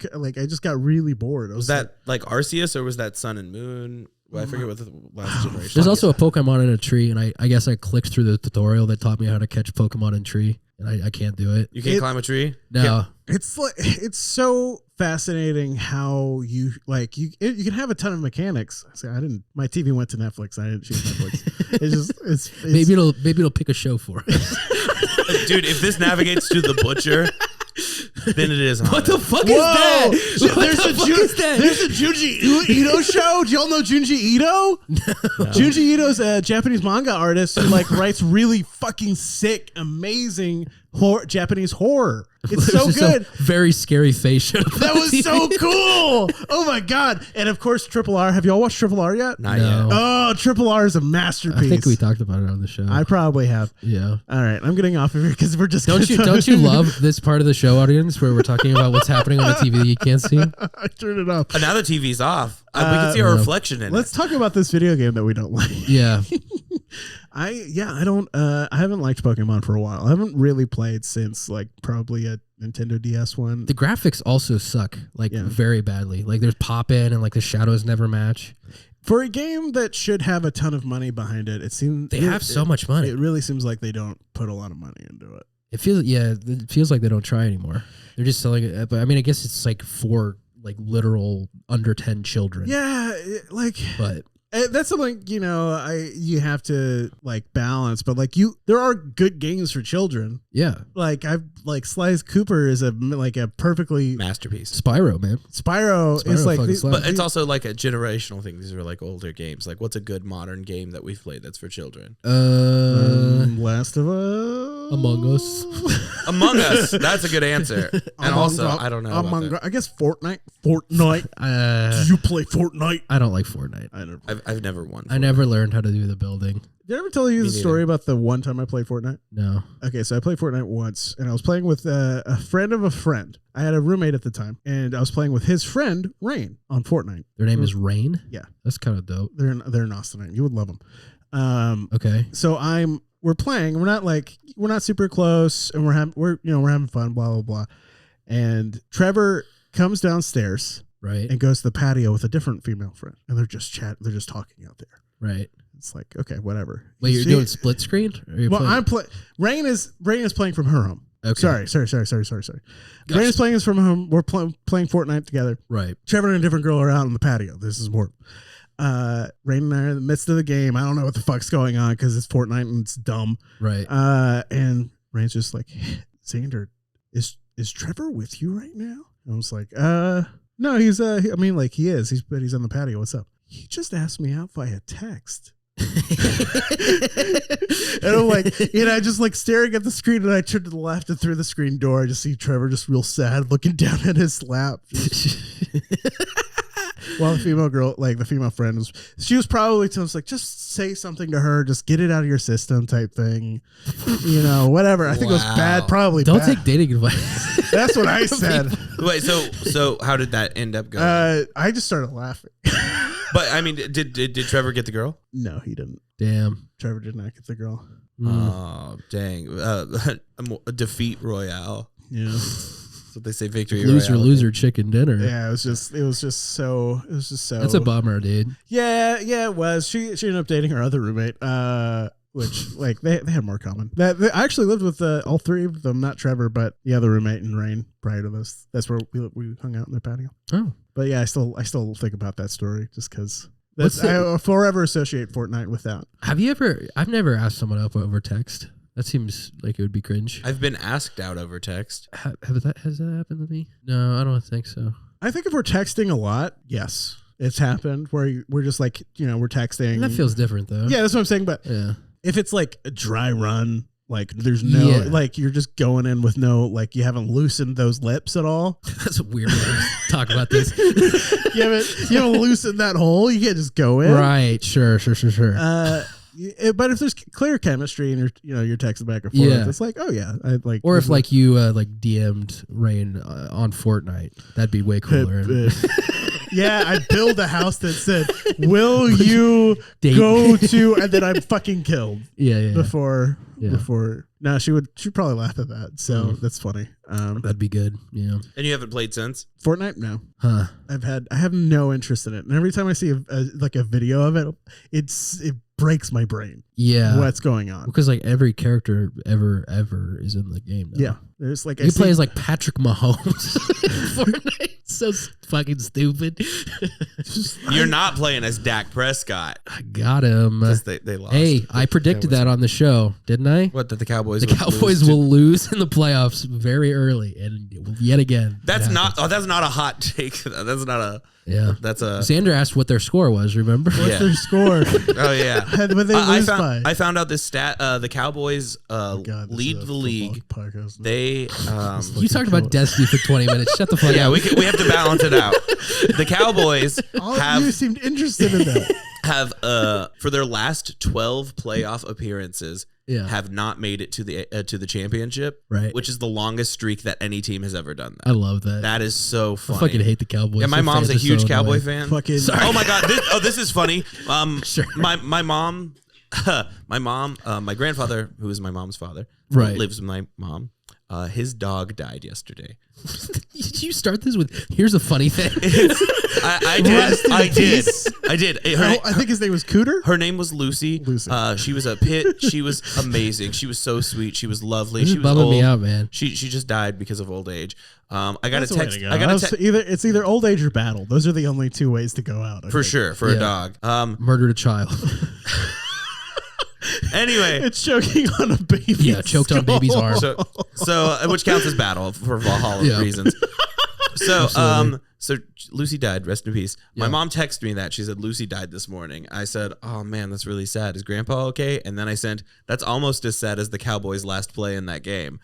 just got really bored. I was that like Arceus or was that Sun and Moon? Well, I forget what the last generation. There's was. also a Pokemon in a tree, and I guess I clicked through the tutorial that taught me how to catch Pokemon in tree, and I can't do it. You can't It- climb a tree. No, It's like it's so fascinating how you like you can have a ton of mechanics. See, I didn't. My TV went to Netflix. I didn't choose Netflix. It's just it's maybe it'll pick a show for us. Dude, if this navigates to the butcher, then it is. What the fuck is Whoa! that? What There's the a fuck is that? There's a Junji Ito show. Do y'all know Junji Ito? Junji Ito's a Japanese manga artist who like writes really fucking sick, amazing Japanese horror. It's There's so just good. a very scary face. Showed up That on was TV. so cool. Oh my god! And of course, Triple R. Have y'all watched Triple R yet? Not No. yet. Oh, Triple R is a I masterpiece. think we talked about it on the show. I probably have. Yeah. All right, I'm getting off of here because we're just. Don't you love this part of the show, audience, where we're talking about what's happening on the TV that you can't see? I turned it off. Now the TV's off. We can see our no. reflection in Let's it. talk about this video game that we don't like. Yeah. I haven't liked Pokemon for a while. I haven't really played since like probably Nintendo DS one. The graphics also suck, like very badly. Like there's pop in and like the shadows never match. For a game that should have a ton of money behind it, it seems they have so much money. It really seems like they don't put a lot of money into it. It feels like they don't try anymore. They're just selling it. But I mean, I guess it's like for like literal under 10 children. Yeah, but that's something you have to like balance. But like there are good games for children. Yeah, like Sly Cooper is a perfectly masterpiece. Spyro, man. Spyro is like, but it's also like a generational thing. These are like older games. Like, what's a good modern game that we've played that's for children? Last of Us, Among Us. Among Us. That's a good answer. And also, I don't know. I guess Fortnite. Did you play Fortnite? I don't like Fortnite. I've never won. I never learned how to do the building. Did I ever tell you the story about the one time I played Fortnite? No. Okay, so I played Fortnite once, and I was playing with a friend of a friend. I had a roommate at the time, and I was playing with his friend, Rain, on Fortnite. Their name is Rain? Yeah. That's kind of dope. They're in Austin. You would love them. Okay. So we're playing. We're not super close, and we're having fun, blah, blah, blah. And Trevor comes downstairs. Right. And goes to the patio with a different female friend, and they're just talking out there. Right. It's like, okay, whatever. Wait, you're doing split screen? I'm playing. Rain is playing from her home. Okay. Sorry. Gotcha. Rain is playing from home. We're playing Fortnite together. Right. Trevor and a different girl are out on the patio. This is more. Rain and I are in the midst of the game. I don't know what the fuck's going on because it's Fortnite and it's dumb. Right. And Rain's just like, Xander, is Trevor with you right now? And I was like, no, he's he is. But he's on the patio. What's up? He just asked me out via text. And I'm like, I just like staring at the screen, and I turn to the left, and through the screen door, I just see Trevor just real sad looking down at his lap. While the female friend was probably telling us like, just say something to her, just get it out of your system type thing. Whatever. I think it was bad, probably. Don't bad. Take dating advice. That's what I said. Wait, so how did that end up going? I just started laughing. But I mean, did Trevor get the girl? No, he didn't. Damn. Trevor did not get the girl. Oh, dang. A defeat royale. Yeah. That's what they say, victory Loser chicken dinner. Yeah, it was just so. That's a bummer, dude. Yeah, it was. She ended up dating her other roommate, which like they had more common. I actually lived with all three of them, not Trevor, but the other roommate and Rain prior to this. That's where we hung out in their patio. Oh, but yeah, I still think about that story just because. I forever associate Fortnite with that. I've never asked someone up over text. That seems like it would be cringe. I've been asked out over text. Has that happened to me? No, I don't think so. I think if we're texting a lot, yes, it's happened where we're just like, we're texting. And that feels different though. Yeah, that's what I'm saying. But if it's like a dry run, like there's no, like you're just going in with no, like you haven't loosened those lips at all. That's a weird way to talk about this. you haven't loosened that hole. You can't just go in. Right. Sure. But if there's clear chemistry and you're texting back and forth, it's like, oh yeah, or if like you DM'd Rain on Fortnite, that'd be way cooler. Yeah, I build a house that said, "Will you go to?" And then I'm fucking killed. Yeah. Before. No, she'd probably laugh at that. So that's funny. That'd be good. Yeah. And you haven't played since? Fortnite? No. Huh. I have no interest in it. And every time I see a video of it, it breaks my brain. Yeah. What's going on? Because like every character ever is in the game now. Yeah. There's like you play as like Patrick Mahomes in Fortnite. So fucking stupid. You're not playing as Dak Prescott. I got him. They lost. Hey, I predicted that on the show, didn't I? What, that the Cowboys will lose in the playoffs very early, and yet again. That's not a hot take. That's not a. Yeah, that's a. Xander asked what their score was. Remember? What's their score? Oh yeah. But they lose by. I found out this stat. The Cowboys lead the league. They. You talked about Destiny for 20 minutes. Shut the fuck up. Yeah, we have to balance it out. The Cowboys you seemed interested in that. Have for their last 12 playoff appearances. Yeah. Have not made it to the championship, right? Which is the longest streak that any team has ever done. I love that. That is so funny. I fucking hate the Cowboys. Yeah, my mom's a huge Cowboy fan. Fucking oh my god! This is funny. Sure. My mom My mom, my grandfather, who is my mom's father, Right. lives with my mom. His dog died yesterday. Did you start this with, here's a funny thing? I did. I think his name was Cooter. Her name was Lucy. She was a pit. She was amazing. She was so sweet. She was lovely. This She is was bumming old. me out, man. She just died because of old age. I got That's a the way text. to go. I got a text it's either old age or battle. Those are the only two ways to go out. I for think. sure for a dog. Murdered a child. Anyway, It's choking on a baby. Yeah, choked on baby's arm. so which counts as battle for Valhalla reasons. So so Lucy died. Rest in peace. My mom texted me that. She said Lucy died this morning. I said, oh man, that's really sad. Is Grandpa okay? And then I sent, that's almost as sad as the Cowboys' last play in that game.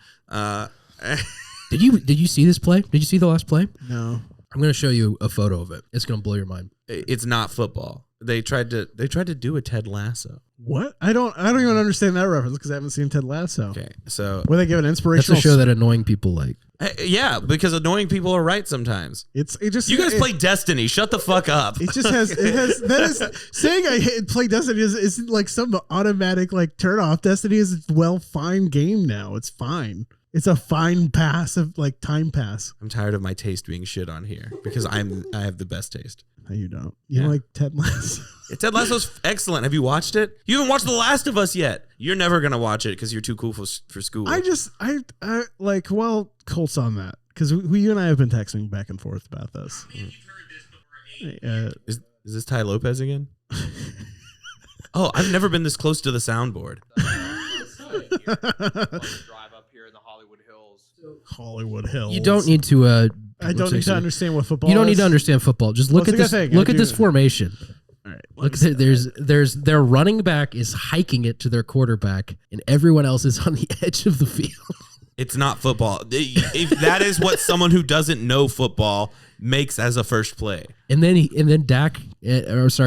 Did you see this play? Did you see the last play? No. I'm going to show you a photo of it. It's going to blow your mind. It's not football. They tried to do a Ted Lasso. What? I don't even understand that reference because I haven't seen Ted Lasso. Okay, so Were they giving That's inspirational? a show that annoying people like. yeah, because annoying people are right sometimes. It just You guys play Destiny. Shut the fuck up. It just has that is saying I play Destiny isn't like some automatic like turn off. Destiny is a fine game now. It's fine. It's a fine pass of like time pass. I'm tired of my taste being shit on here because I have the best taste. No, you don't. You don't like Ted Lasso. Ted Lasso's excellent. Have you watched it? You haven't watched The Last of Us yet. You're never gonna watch it because you're too cool for school. I like Colt's on that because you and I have been texting back and forth about this. Is this Ty Lopez again? Oh, I've never been this close to the soundboard. Drive up here in the Hollywood Hills. Hollywood Hills. You don't need to. I don't need to understand what football. You don't is. need to understand football. Just look What's at the this. thing? Look I at this do- formation. All right. Look, there's their running back is hiking it to their quarterback, and everyone else is on the edge of the field. It's not football. If that is what someone who doesn't know football makes as a first play. And then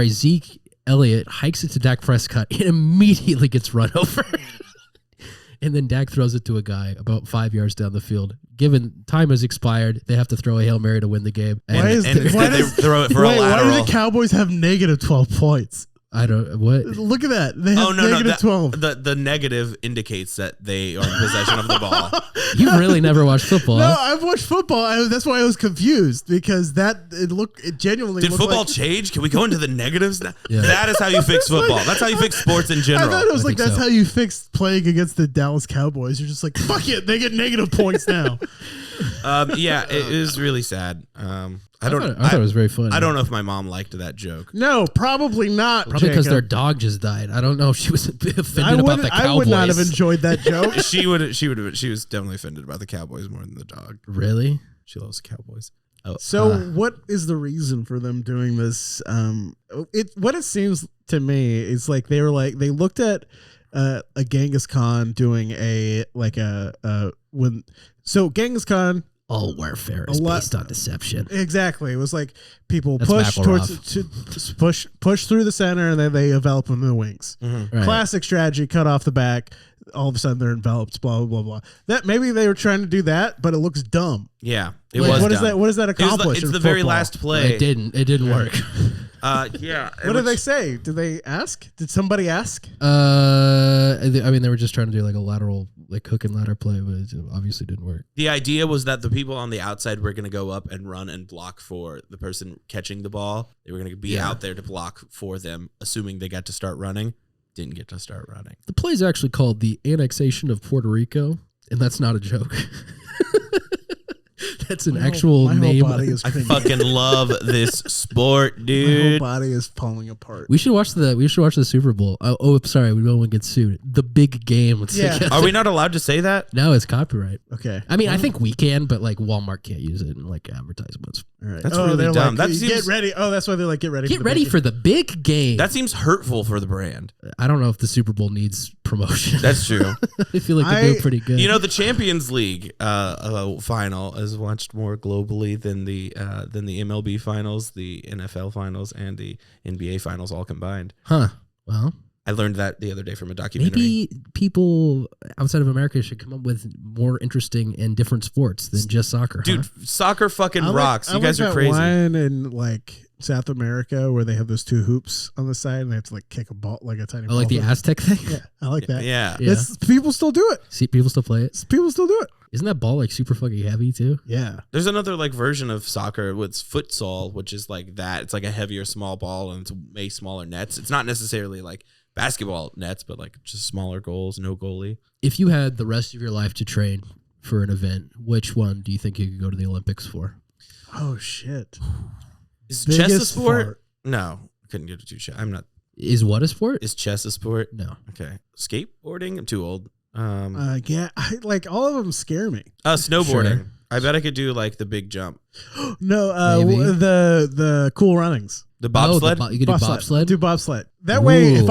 Zeke Elliott hikes it to Dak Prescott and immediately gets run over. And then Dak throws it to a guy about 5 yards down the field. Given time has expired, they have to throw a Hail Mary to win the game. And they throw it for a Why lateral. do the Cowboys have negative 12 points? I don't what. Look at that. They have negative 12. The negative indicates that they are in possession of the ball. You've really never watched football. No, huh? I've watched football. That's why I was confused because it genuinely Did looked football like, change? Can we go into the negatives now? Yeah. That is how you fix football. That's how you fix sports in I general. thought it was I like think that's so. how you fix playing against the Dallas Cowboys. You're just like, fuck it, they get negative points now. Yeah, it is really sad. I thought it was very funny. I don't know if my mom liked that joke. No, probably not. Probably because their Jacob. dog just died. I don't know if she was offended I about would, the Cowboys. I would not have enjoyed that joke. She was definitely offended about the Cowboys more than the dog. Really? She loves the Cowboys. Oh, So what is the reason for them doing this? What it seems to me is like they looked at a Genghis Khan doing Genghis Khan. All warfare is based on deception. Exactly. It was like people That's push McElroy. towards push through the center and then they envelop them in the wings. Right. Classic strategy, cut off the back. All of a sudden they're enveloped, blah, blah, blah, blah. That maybe they were trying to do that, but it looks dumb. yeah, it Like, was. what dumb. does that accomplish? It's in the very football? last play. It didn't work. Yeah. What did they say? Did they ask? Did somebody ask? I mean, they were just trying to do like a lateral, like hook and ladder play, but it obviously didn't work. The idea was that the people on the outside were going to go up and run and block for the person catching the ball. They were going to be out there to block for them, assuming they got to start running. Didn't get to start running. The play is actually called the annexation of Puerto Rico, and that's not a joke. That's an actual my name. whole body is I fucking love this sport, my whole dude. body is falling apart. We should watch the Super Bowl. Sorry, we don't want to get sued. The big game. Yeah. Are we not allowed to say that? No, it's copyright. Okay. I mean, I think we can, but like Walmart can't use it in like advertisements. All right. That's really they're dumb. Like, That get seems- ready. Oh, that's why they're like, get ready. Get ready for the big game. That seems hurtful for the brand. I don't know if the Super Bowl needs promotion. That's true. I feel like they do pretty good. You know, the Champions League final is watched more globally than the MLB finals, the NFL finals, and the NBA finals all combined. Huh. Well, I learned that the other day from a documentary. maybe people outside of America should come up with more interesting and different sports than just soccer. Dude, huh? soccer fucking rocks. You guys are that crazy. one in like South America where they have those two hoops on the side and they have to like kick a ball, like a tiny ball. like the through. Aztec thing. Yeah, I like that. Yeah. People still do it. See, people still play it. People still do it. Isn't that ball like super fucking heavy too? Yeah. There's another like version of soccer with futsal, which is like that. It's like a heavier small ball and it's way smaller nets. It's not necessarily like basketball nets, but like just smaller goals, no goalie. If you had the rest of your life to train for an event, which one do you think you could go to the Olympics for? Oh shit. Is Biggest chess a sport? fart. No, I couldn't get to chess. I'm not. Is what a sport? Is chess a sport? No. Okay. Skateboarding? I'm too old. Yeah, like all of them scare me. Snowboarding. Sure. I bet I could do like the big jump. No, Maybe. the cool runnings. The bobsled? You could do bobsled? Do bobsled. That way, Ooh.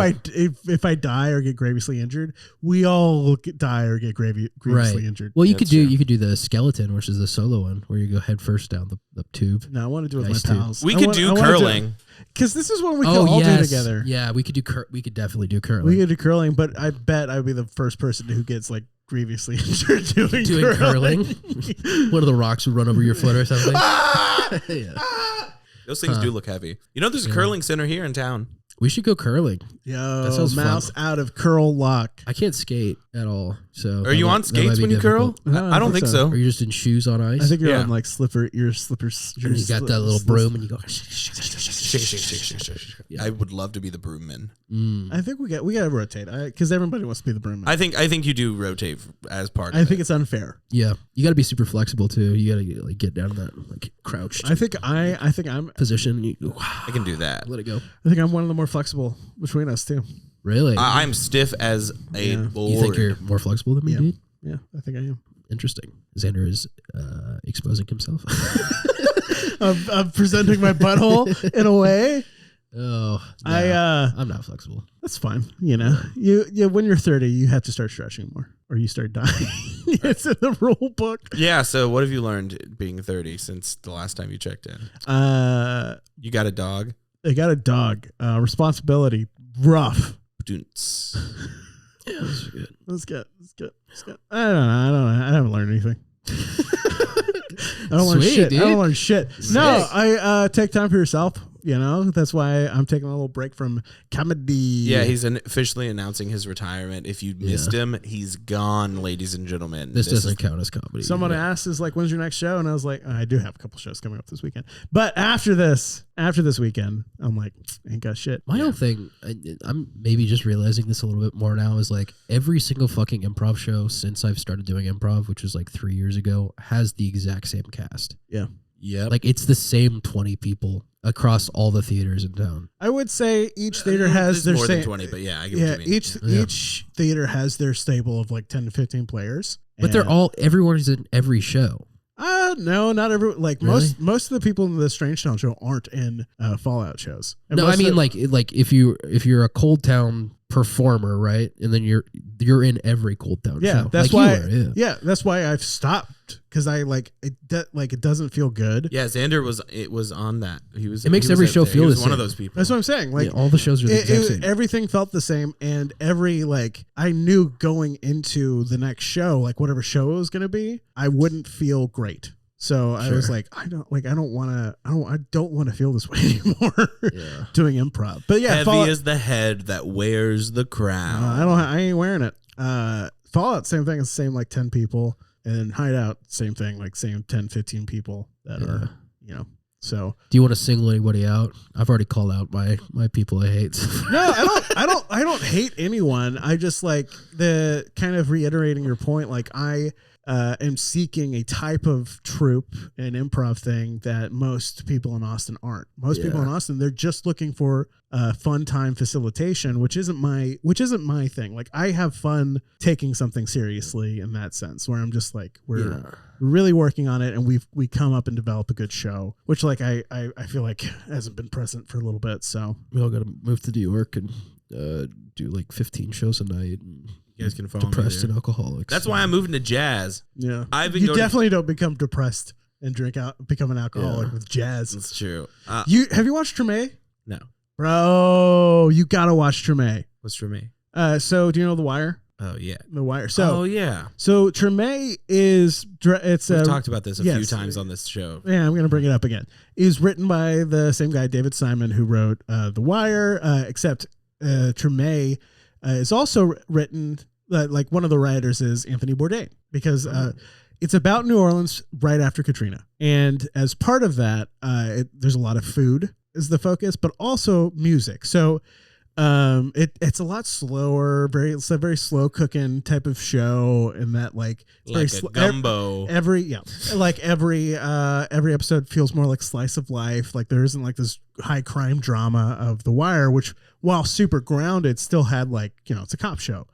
if I die or get grievously injured, we all die or get grievously injured. Well, you That's could true. you could do the skeleton, which is the solo one, where you go head first down the tube. No, I want to do it with Nice my too. pals. We could do curling. Because this is what we could all do together. Yeah, we could do. We could definitely do curling. We could do curling, but I bet I would be the first person who gets like grievously injured doing curling. One of the rocks would run over your foot or something. Yeah. Those things do look heavy. You know, there's a curling center here in town. We should go curling. Yo, That sounds mouse fun. out of curl lock. I can't skate at all. So Are you on skates when you curl? No, I don't think so. Are you just in shoes on ice? I think you're Yeah. on like your slippers. and you got that little broom and you go. Yeah. I would love to be the broomman. I think we got to rotate because everybody wants to be the broom. I think you do rotate as part. I of think it. it's unfair. Yeah, you got to be super flexible too. You got to like get down in that like crouched I think I'm position. And you go, I can do that. let it go. I think I'm one of the more flexible between us too. Really? I'm stiff as a Yeah. board. You think you're more flexible than me, Yeah. dude? Yeah, I think I am. Interesting. Xander is exposing himself. I'm presenting my butthole in a way. Oh, no, I'm not flexible. That's fine. You know, when you're 30, you have to start stretching more, or you start dying. It's in the rule book. Yeah. So what have you learned being 30 since the last time you checked in? You got a dog. I got a dog. Responsibility rough. Dunce. Yeah, that's good. Let's get. I don't know. I haven't learned anything. I don't learn Sweet, shit. dude. I don't learn shit. Sick. No, I take time for yourself. You know, that's why I'm taking a little break from comedy. Yeah, he's officially announcing his retirement. If you missed him, he's gone, ladies and gentlemen. This doesn't count as comedy. Someone asked, "Is like, when's your next show?" And I was like, "I do have a couple shows coming up this weekend, but after this weekend, I'm like, ain't got shit." My whole thing, I'm maybe just realizing this a little bit more now, is like every single fucking improv show since I've started doing improv, which was like 3 years ago, has the exact same cast. Yeah. Yep. Like it's the same 20 people across all the theaters in town. I would say each theater has their more than same. 20, but yeah, I get what you mean. Each theater has their stable of like 10 to 15 players. But they're all, everyone is in every show. No, not every. Like Really? most of the people in the Strange Town show aren't in Fallout shows. And No, most I mean of- like if you're a Cold Town performer, right? And then you're in every Cold Town yeah, show. that's like why. you are, Yeah, that's why I've stopped because I like it. It doesn't feel good. Yeah, Xander was on that. He was. It makes he was every out show there. feel He the was one of same. those people. That's what I'm saying. Like Yeah, all the shows are the exact same. everything felt the same, and every like I knew going into the next show, like whatever show it was going to be, I wouldn't feel great. So I was like, I don't want to feel this way anymore. Yeah. Doing improv, but yeah, Heavy Fallout, is the head that wears the crown. I ain't wearing it. Fallout, same thing. It's the same like 10 people, and then Hideout, same thing, like same 10, 15 people that are So Do you want to single anybody out? I've already called out my people I hate. no, I don't hate anyone. I just like the kind of reiterating your point. Like I am seeking a type of troupe and improv thing that most people in Austin aren't. Most people in Austin, they're just looking for fun time facilitation, which isn't my thing. Like I have fun taking something seriously in that sense, where I'm just like we're really working on it, and we come up and develop a good show, which like I feel like hasn't been present for a little bit. So We all got to move to New York and do like 15 shows a night. And You guys can follow me depressed there. and alcoholics. That's why I'm moving to jazz. yeah, I've been you going to- definitely don't become depressed and become an alcoholic Yeah. with jazz. That's true. Have you watched Treme? No. Bro, you gotta watch Treme. What's for me? So do you know The Wire? Oh yeah. The Wire. So yeah. So Treme is We've talked about this a few yes. times on this show. Yeah, I'm going to bring it up again. Is written by the same guy, David Simon, who wrote The Wire. Except Treme is also written. Like one of the writers is Anthony Bourdain, because it's about New Orleans right after Katrina, and as part of that, there's a lot of food is the focus, but also music. So. It's a lot slower, it's a very slow cooking type of show, in that like a gumbo. Every episode feels more like slice of life. Like there isn't like this high crime drama of The Wire, which while super grounded, still had like, it's a cop show.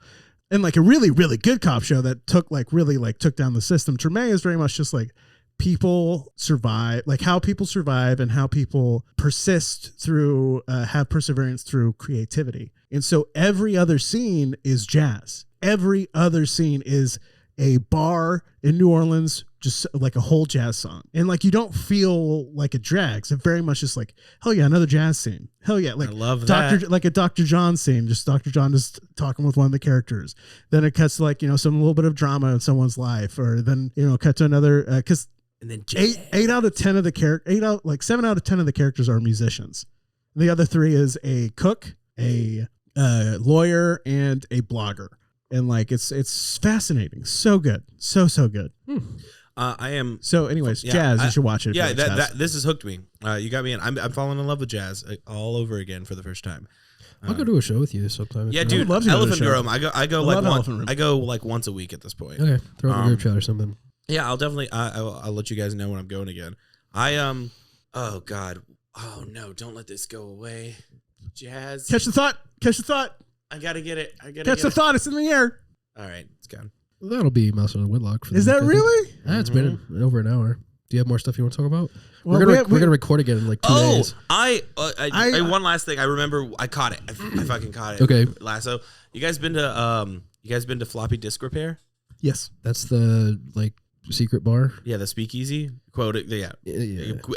And like a really, really good cop show that took down the system. Treme is very much just like people survive, like how people survive and how people persist through, have perseverance through creativity. And so every other scene is jazz. Every other scene is a bar in New Orleans, just like a whole jazz song. And like, you don't feel like it drags. It very much just like, hell yeah, another jazz scene. Hell yeah. Like I love that. Like a Dr. John scene, just Dr. John just talking with one of the characters. Then it cuts to like, some little bit of drama in someone's life, or then, cut to another, cause and then 7 out of 10 of the characters are musicians. The other 3 is a cook, a lawyer, and a blogger. And like it's fascinating, so good, so good. I am. So, anyways, jazz. You should watch it. Yeah, this has hooked me. You got me in. I'm falling in love with jazz all over again for the first time. I'll go to a show with you sometime. Yeah, dude. Elephant Drum. I go like once a week at this point. Okay, throw it in a group chat or something. Yeah, I'll definitely. I'll let you guys know when I'm going again. Oh God. Oh no! Don't let this go away. Jazz. Catch the thought. I gotta get it. Catch the thought. It's in the air. All right, it's gone. That'll be Mouse on Wedlock. Is that really? It's been over an hour. Do you have more stuff you want to talk about? Well, we're gonna record again in like 2 days. I one last thing. I remember I caught it. I fucking caught it. Okay. Lasso. You guys been to floppy disk repair? Yes. That's the like secret bar. Yeah, the speakeasy. Quote it. Yeah.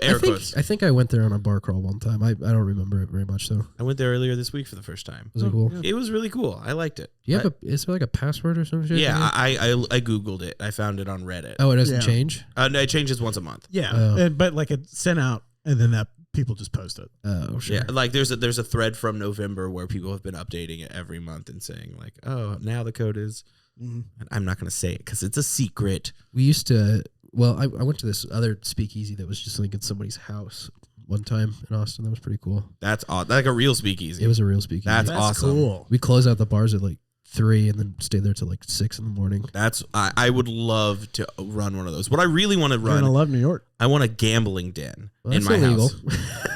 Air quotes. I think I went there on a bar crawl one time. I don't remember it very much though. I went there earlier this week for the first time. Was it cool? Yeah. It was really cool. I liked it. You have is it like a password or some shit? Yeah, I googled it. I found it on Reddit. Oh, it doesn't change? No, it changes once a month. Yeah, but like it's sent out and then that people just post it. Oh, sure. Yeah, like there's a thread from November where people have been updating it every month and saying like, oh, now the code is. I'm not going to say it because it's a secret. We used to. Well, I went to this other speakeasy that was just like in somebody's house one time in Austin. That was pretty cool. That's awesome. Like a real speakeasy. It was a real speakeasy. That's awesome. Cool. We closed out the bars at like 3 and then stayed there till like 6 in the morning. I would love to run one of those. What I really want to run. You're gonna love New York. I want a gambling den Well, in my illegal. house.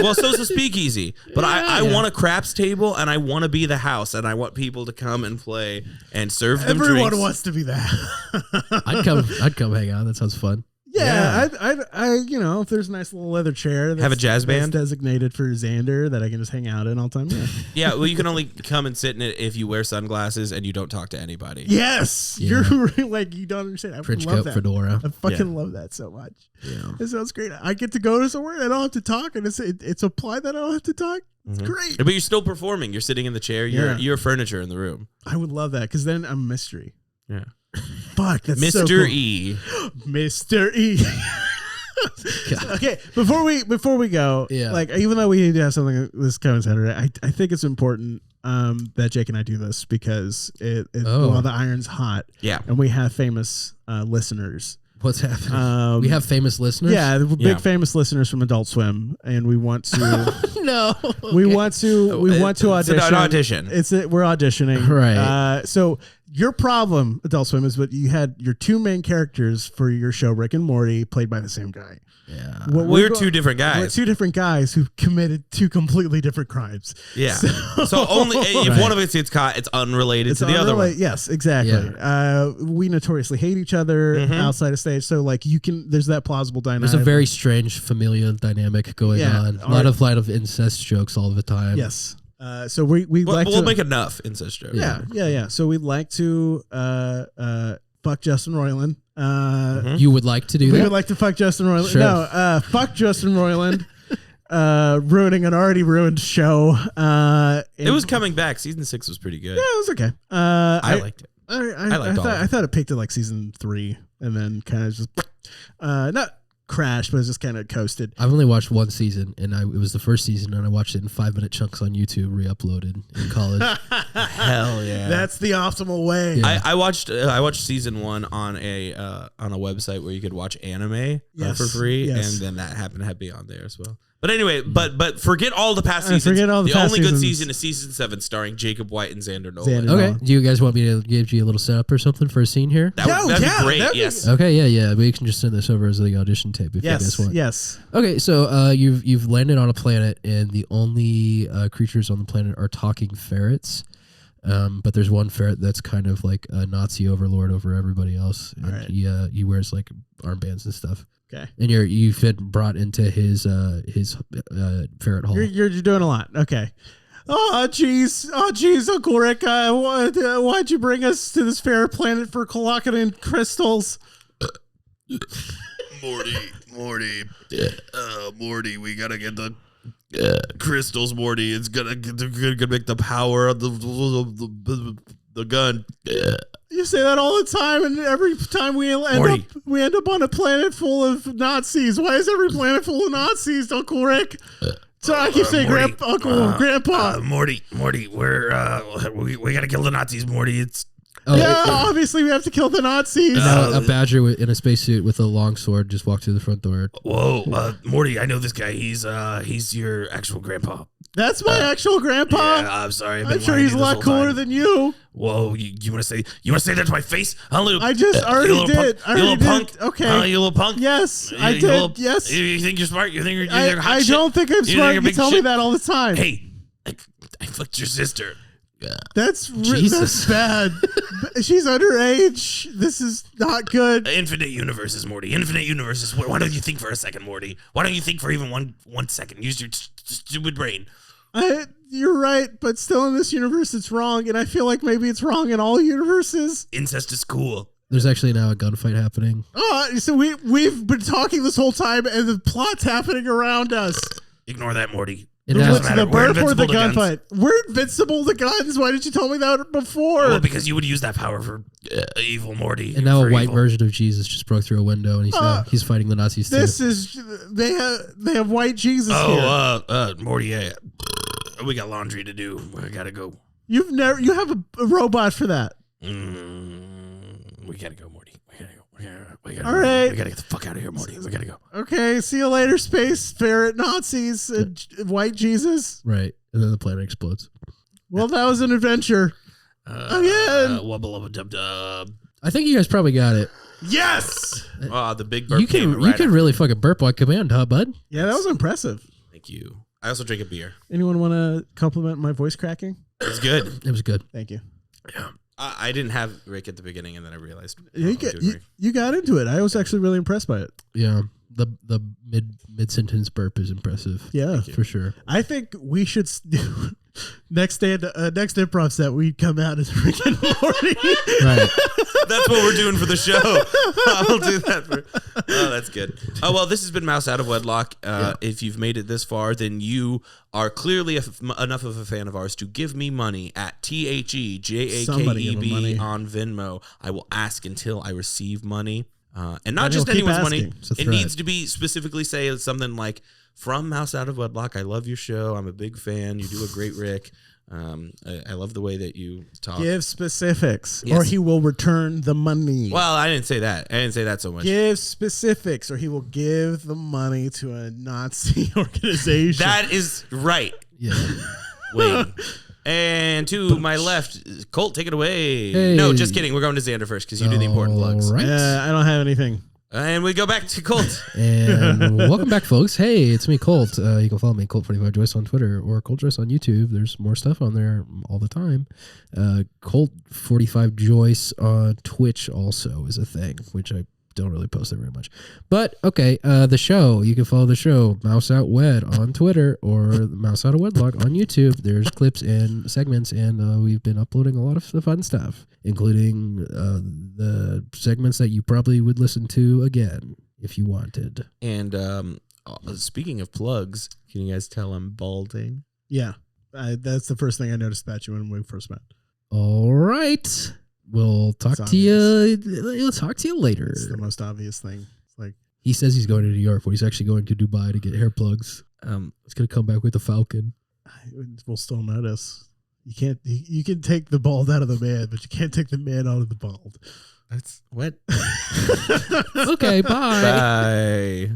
Well, so is a speakeasy. But I want a craps table and I want to be the house and I want people to come and play and serve them Everyone drinks. wants to be that. I'd come hang out. That sounds fun. Yeah, I if there's a nice little leather chair that's, have a jazz band designated for Xander that I can just hang out in all the time. Yeah. Yeah, well, you can only come and sit in it if you wear sunglasses and you don't talk to anybody. Yes, Yeah. you're like you don't understand. I French love coat that. fedora. I fucking love that so much. Yeah. It sounds great. I get to go to somewhere and I don't have to talk, and it's applied that I don't have to talk. It's great. But you're still performing. You're sitting in the chair. You're furniture in the room. I would love that because then I'm a mystery. Yeah. Fuck, that's Mr. so cool. E. Mr. E. Okay, before we go, like even though we need to have something like this coming Saturday, I think it's important that Jake and I do this because while the iron's hot, and we have famous listeners. What's happening? We have famous listeners. Yeah, big famous listeners from Adult Swim, and we want to. No, we want to audition. It's an audition. We're auditioning, right? So your problem, Adult Swim, is what you had your 2 main characters for your show, Rick and Morty, played by the same guy. Yeah, we're 2 different guys. We're 2 different guys who committed 2 completely different crimes. Yeah. So only if one of us gets caught, it's unrelated to the other one. Yes, exactly. Yeah. We notoriously hate each other outside of stage, so like there's that plausible dynamic. There's a very strange familial dynamic going on. A lot of incest jokes all the time. Yes. So we'll make enough incest jokes. Yeah. So we'd like to fuck Justin Roiland. You would like to do that? We would like to fuck Justin Roiland. Sure. No, fuck Justin Roiland. Ruining an already ruined show. It was coming back. Season 6 was pretty good. Yeah, it was okay. I liked it. I thought it peaked at like season 3 and then kind of just not crashed, but it just kind of coasted. I've only watched one season, and it was the first season, and I watched it in 5-minute chunks on YouTube, re-uploaded in college. Hell yeah. That's the optimal way. Yeah. I watched season 1 on a website where you could watch anime for free, and then that happened to be on there as well. But anyway, but forget all the past seasons. Forget all the past only good seasons. season is season 7, starring Jakeb White and Xander Nolan. Okay, do you guys want me to give you a little setup or something for a scene here? That'd be great. Yes. Okay, yeah. We can just send this over as the audition tape if you guys want. Yes. Okay, so you've landed on a planet, and the only creatures on the planet are talking ferrets. But there's one ferret that's kind of like a Nazi overlord over everybody else. And right. he wears like armbands and stuff. Okay. And you've been brought into his ferret hole. You're doing a lot. Okay. Oh, jeez, Uncle Rick. Why'd you bring us to this fair planet for collocating crystals? Morty, Morty, we gotta get the crystals, Morty. It's gonna make the power of the gun. You say that all the time, and every time we end up on a planet full of Nazis. Why is every planet full of Nazis, Uncle Rick? So I keep saying Grandpa. Morty, we gotta kill the Nazis, Morty. Obviously we have to kill the Nazis. A badger in a spacesuit with a long sword just walked through the front door. Whoa, Morty, I know this guy. He's your actual grandpa. That's my actual grandpa. Yeah, I'm sorry. I'm sure he's a lot cooler than you. Whoa, you want to say that to my face? I just already did. You little punk. Okay. You little punk. Yes, I did. Yes. You think you're smart? You think you're hot I shit? don't think I'm smart. You tell me that all the time. Hey, I fucked your sister. That's bad. She's underage. This is not good. Infinite universes, Morty. Infinite universes. Why don't you think for a second, Morty? Why don't you think for even one second? Use your stupid brain. You're right, but still in this universe it's wrong, and I feel like maybe it's wrong in all universes. Incest is cool. There's actually now a gunfight happening. Oh, so we've been talking this whole time, and the plot's happening around us. Ignore that, Morty. And What's now, the birth or the gunfight? We're invincible to guns. Why didn't you tell me that before? Well, because you would use that power for evil, Morty. and now a white evil. version of Jesus just broke through a window, and he's fighting the Nazis too. They have white Jesus here. Morty, yeah. We got laundry to do. I gotta go. You have a robot for that. We gotta go, Morty. We gotta All right. We gotta get the fuck out of here, Morty. We gotta go. Okay, see you later, space ferret Nazis and white Jesus. Right, and then the planet explodes. Well, that was an adventure. Again. Wubba dub dub. I think you guys probably got it. Yes. The big burp You can really fucking burp on command, huh, bud? Yeah, that was impressive. Thank you. I also drink a beer. Anyone want to compliment my voice cracking? It's good. It was good. Thank you. Yeah. I didn't have Rick at the beginning, and then I realized You got into it. I was actually really impressed by it. Yeah, the mid sentence burp is impressive. Yeah, for sure. I think we should do next improv set. We come out as Rick and Morty. Right. That's what we're doing for the show. I'll do that. That's good. Oh, well, this has been Mouse Out of Wedlock. If you've made it this far, then you are clearly enough of a fan of ours to give me money at THEJAKEB on Venmo. I will ask until I receive money. And not just anyone's money. It needs to be specifically say something like, from Mouse Out of Wedlock, I love your show. I'm a big fan. You do a great Rick. I love the way that you talk. Give specifics, Yes. or he will return the money. Well, I didn't say that. I didn't say that so much. Give specifics, or he will give the money to a Nazi organization. That is right. Yeah. Wait. And to my left, Colt, take it away. Hey. No, just kidding. We're going to Xander first because you do the important plugs. All right. I don't have anything. And we go back to Colt. And welcome back, folks. Hey, it's me, Colt. You can follow me, Colt45Joyce on Twitter or Colt Joyce on YouTube. There's more stuff on there all the time. Colt45Joyce on Twitch also is a thing, which I don't really post there very much. But, okay, the show. You can follow the show, Mouse Out Wed, on Twitter or Mouse Out of Wedlock on YouTube. There's clips and segments, and we've been uploading a lot of the fun stuff, including the segments that you probably would listen to again if you wanted. And speaking of plugs, can you guys tell I'm balding? Yeah, that's the first thing I noticed about you when we first met. All right. we'll talk It's to you. We'll talk to you later. It's the most obvious thing. It's like He says he's going to New York, but he's actually going to Dubai to get hair plugs. He's gonna come back with a falcon. we'll still notice. You can't. You can take the bald out of the man, but you can't take the man out of the bald. That's what? Okay, bye. Bye.